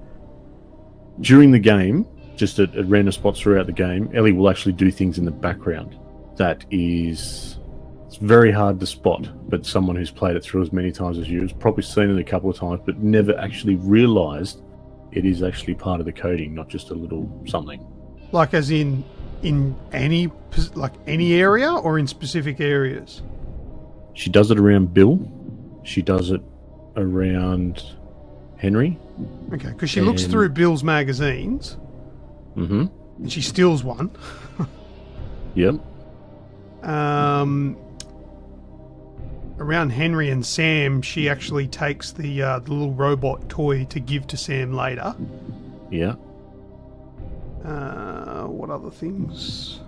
During the game, just at random spots throughout the game, Ellie will actually do things in the background that it's very hard to spot, but someone who's played it through as many times as you has probably seen it a couple of times, but never actually realised it is actually part of the coding, not just a little something. Like as in any area or in specific areas? She does it around Bill. She does it around Henry. Okay, because she looks through Bill's magazines. Mm-hmm. And she steals one. Yep. Around Henry and Sam, she actually takes the little robot toy to give to Sam later. Yeah. What other things?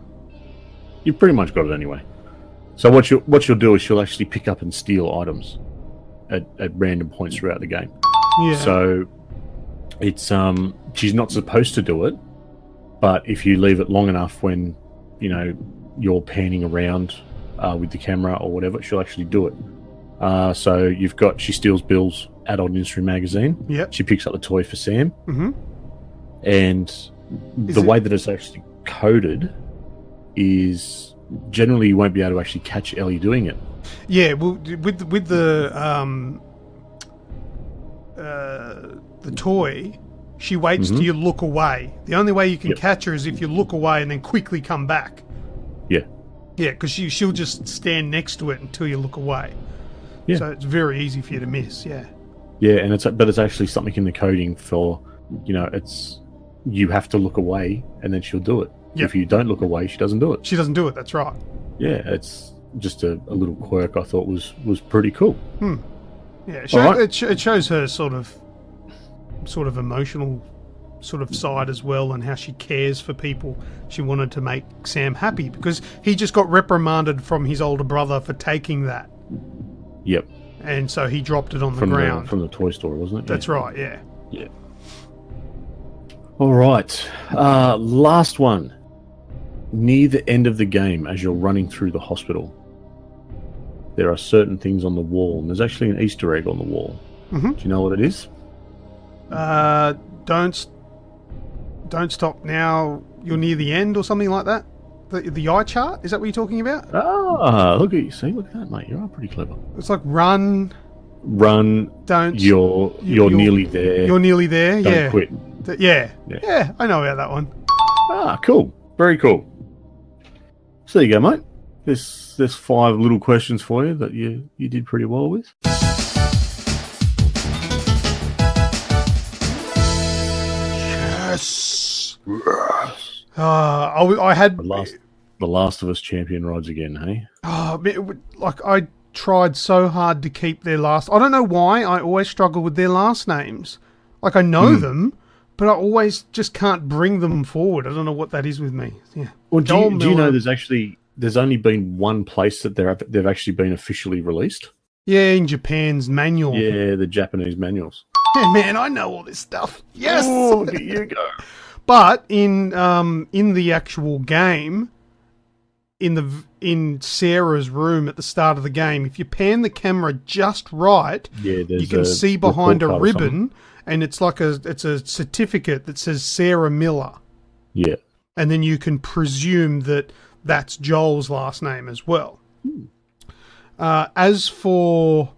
You've pretty much got it anyway. So what she'll do is she'll actually pick up and steal items at random points throughout the game. Yeah. So it's she's not supposed to do it, but if you leave it long enough when you're panning around with the camera or whatever, she'll actually do it. So she steals Bill's adult industry magazine. Yep. She picks up the toy for Sam. Mm-hmm. And the way that it's actually coded is generally you won't be able to actually catch Ellie doing it. Yeah, well, with the toy, she waits till you look away. The only way you can catch her is if you look away and then quickly come back. Yeah. Yeah, because she'll just stand next to it until you look away. Yeah. So it's very easy for you to miss. Yeah. Yeah, and it's actually something in the coding for, you have to look away and then she'll do it. Yep. If you don't look away, she doesn't do it. She doesn't do it. That's right. Yeah, it's just a little quirk I thought was pretty cool. Yeah, it shows her sort of emotional sort of side as well, and how she cares for people. She wanted to make Sam happy because he just got reprimanded from his older brother for taking that. Yep. And so he dropped it on the ground. From the toy store, wasn't it? That's right, yeah. Yeah. All right. Last one. Near the end of the game, as you're running through the hospital, there are certain things on the wall, and there's actually an Easter egg on the wall. Mm-hmm. Do you know what it is? Don't stop now. You're near the end, or something like that. The eye chart, is that what you're talking about? Ah, look at you. See, look at that, mate. You are pretty clever. It's like run. Don't. You're nearly there. You're nearly there. Don't quit. Yeah. I know about that one. Ah, cool. Very cool. So there you go, mate. There's 5 little questions for you that you did pretty well with. Yes. I had the Last of Us champion rides again, hey? Oh, like I tried so hard to keep their last. I don't know why. I always struggle with their last names. Like I know them, but I always just can't bring them forward. I don't know what that is with me. Yeah. Well, do you know there's only been one place that they've actually been officially released? Yeah, in Japan's manual. Yeah, the Japanese manuals. Yeah, man, I know all this stuff. Yes. Oh, look at you go. But in the actual game, in Sarah's room at the start of the game, if you pan the camera just right, you can see behind a ribbon, and it's like it's a certificate that says Sarah Miller. Yeah. And then you can presume that that's Joel's last name as well. As for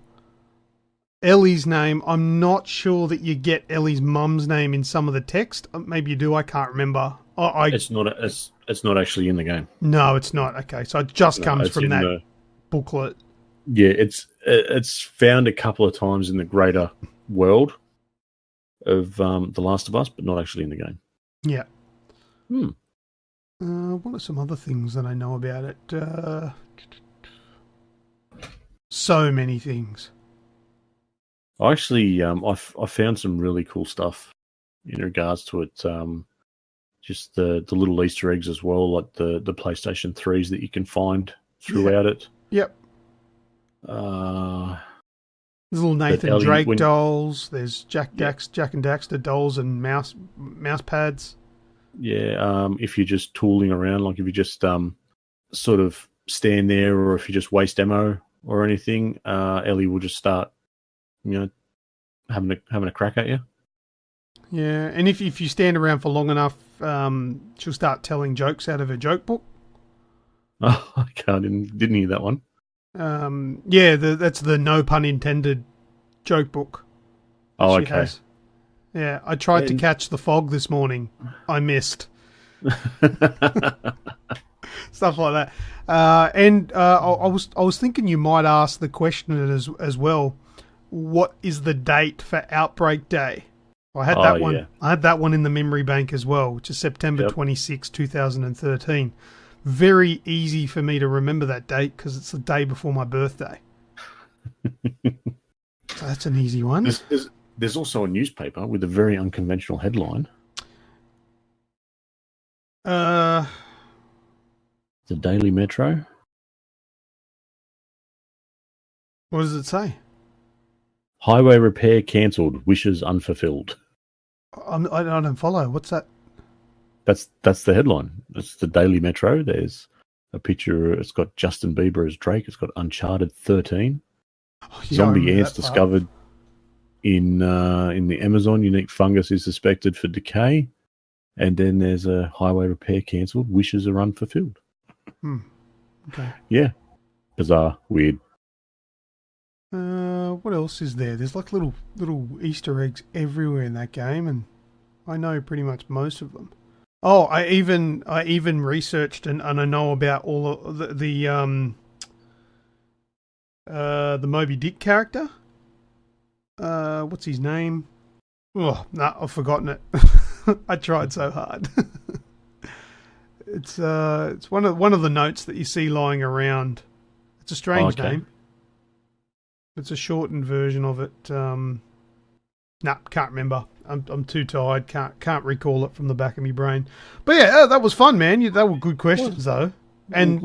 Ellie's name, I'm not sure that you get Ellie's mum's name in some of the text. Maybe you do. I can't remember. It's not actually in the game. No, it's not. Okay, so it just comes from that booklet. Yeah, it's found a couple of times in the greater world of The Last of Us, but not actually in the game. Yeah. What are some other things that I know about it? So many things. I actually, I found some really cool stuff in regards to it. Just the little Easter eggs as well, like the PlayStation 3s that you can find throughout it. Yep. There's little Nathan Drake dolls. There's Jack and Daxter dolls and mouse pads. Yeah. If you're just tooling around, like if you just sort of stand there, or if you just waste ammo or anything, Ellie will just start, having a crack at you. Yeah, and if you stand around for long enough, she'll start telling jokes out of her joke book. Oh, I didn't hear that one. That's the no pun intended joke book. Oh, okay. Has. Yeah, I tried to catch the fog this morning. I missed. Stuff like that. I was thinking you might ask the question as well. What is the date for Outbreak Day? I had that one. Yeah. I had that one in the memory bank as well, which is September 26, 2013. Very easy for me to remember that date because it's the day before my birthday. So that's an easy one. There's also a newspaper with a very unconventional headline. The Daily Metro. What does it say? Highway repair cancelled. Wishes unfulfilled. I don't follow. What's that? That's the headline. It's the Daily Metro. There's a picture. It's got Justin Bieber as Drake. It's got Uncharted 13. Zombie ants discovered in the Amazon. Unique fungus is suspected for decay. And then there's a highway repair cancelled. Wishes are unfulfilled. Okay. Yeah. Bizarre. Weird. What else is there? There's like little Easter eggs everywhere in that game, and I know pretty much most of them. Oh, I even researched and I know about all of the Moby Dick character. What's his name? Oh, no, I've forgotten it. I tried so hard. It's one of the notes that you see lying around. It's a strange name. It's a shortened version of it. Can't remember. I'm too tired. Can't recall it from the back of my brain. But yeah, that was fun, man. That were good questions though, and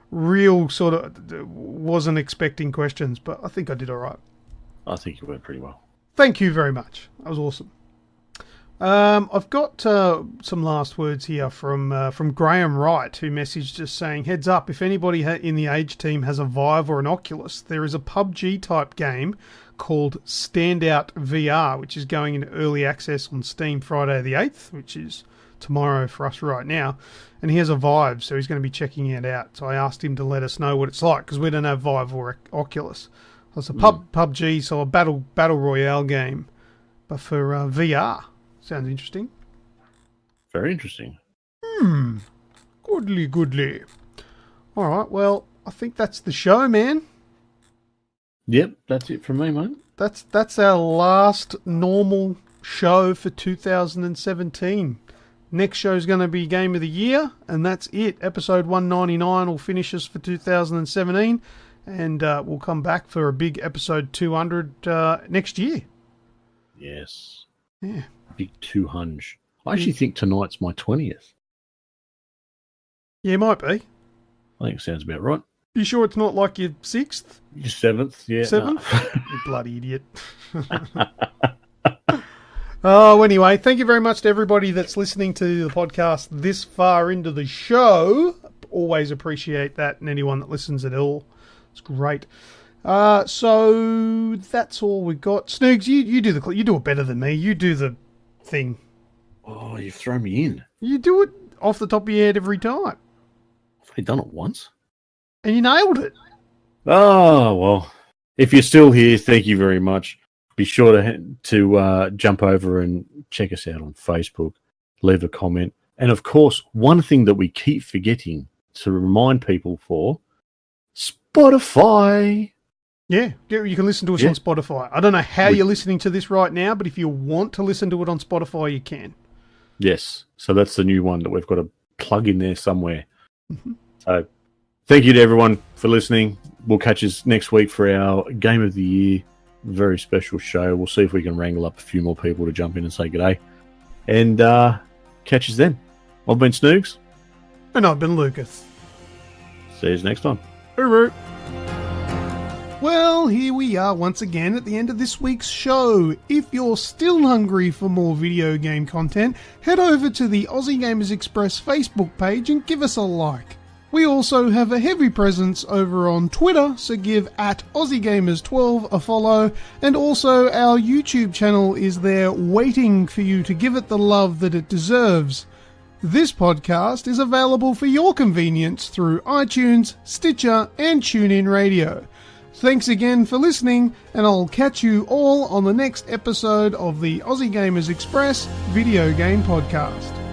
real sort of wasn't expecting questions, but I think I did all right. I think you went pretty well. Thank you very much. That was awesome. I've got some last words here from Graham Wright, who messaged us saying, heads up, if anybody in the Age team has a Vive or an Oculus, there is a PUBG type game called Standout VR, which is going into early access on Steam Friday the 8th, which is tomorrow for us right now. And he has a Vive, so he's going to be checking it out. So I asked him to let us know what it's like, because we don't have Vive or Oculus. So it's a PUBG, so a battle royale game, but for VR. Sounds interesting. Very interesting. Goodly. All right, well, I think that's the show, man. Yep, that's it from me, mate. That's our last normal show for 2017. Next show is going to be Game of the Year, and that's it. Episode 199 will finish us for 2017, and we'll come back for a big episode 200 next year. Yes. Yeah. Big 200. I actually think tonight's my 20th. Yeah, it might be. I think it sounds about right. You sure it's not like your 6th? Your 7th, yeah. 7th? You bloody idiot. Oh, anyway, thank you very much to everybody that's listening to the podcast this far into the show. Always appreciate that, and anyone that listens at all. It's great. So that's all we got. Snoogs, you do it better than me. You do the thing. Oh, you've thrown me in. You do it off the top of your head every time. I've only done it once. And you nailed it. Oh, well, if you're still here, thank you very much. Be sure to jump over and check us out on Facebook, leave a comment. And, of course, one thing that we keep forgetting to remind people for, Spotify. Yeah, you can listen to us on Spotify. I don't know how you're listening to this right now, but if you want to listen to it on Spotify, you can. Yes, so that's the new one that we've got to plug in there somewhere. Mm-hmm. So thank you to everyone for listening. We'll catch us next week for our Game of the Year. Very special show. We'll see if we can wrangle up a few more people to jump in and say g'day. And catch us then. I've been Snoogs. And I've been Lucas. See you next time. Hooroo. Well, here we are once again at the end of this week's show. If you're still hungry for more video game content, head over to the Aussie Gamers Express Facebook page and give us a like. We also have a heavy presence over on Twitter, so give @AussieGamers12 a follow, and also our YouTube channel is there waiting for you to give it the love that it deserves. This podcast is available for your convenience through iTunes, Stitcher, and TuneIn Radio. Thanks again for listening, and I'll catch you all on the next episode of the Aussie Gamers Express Video Game Podcast.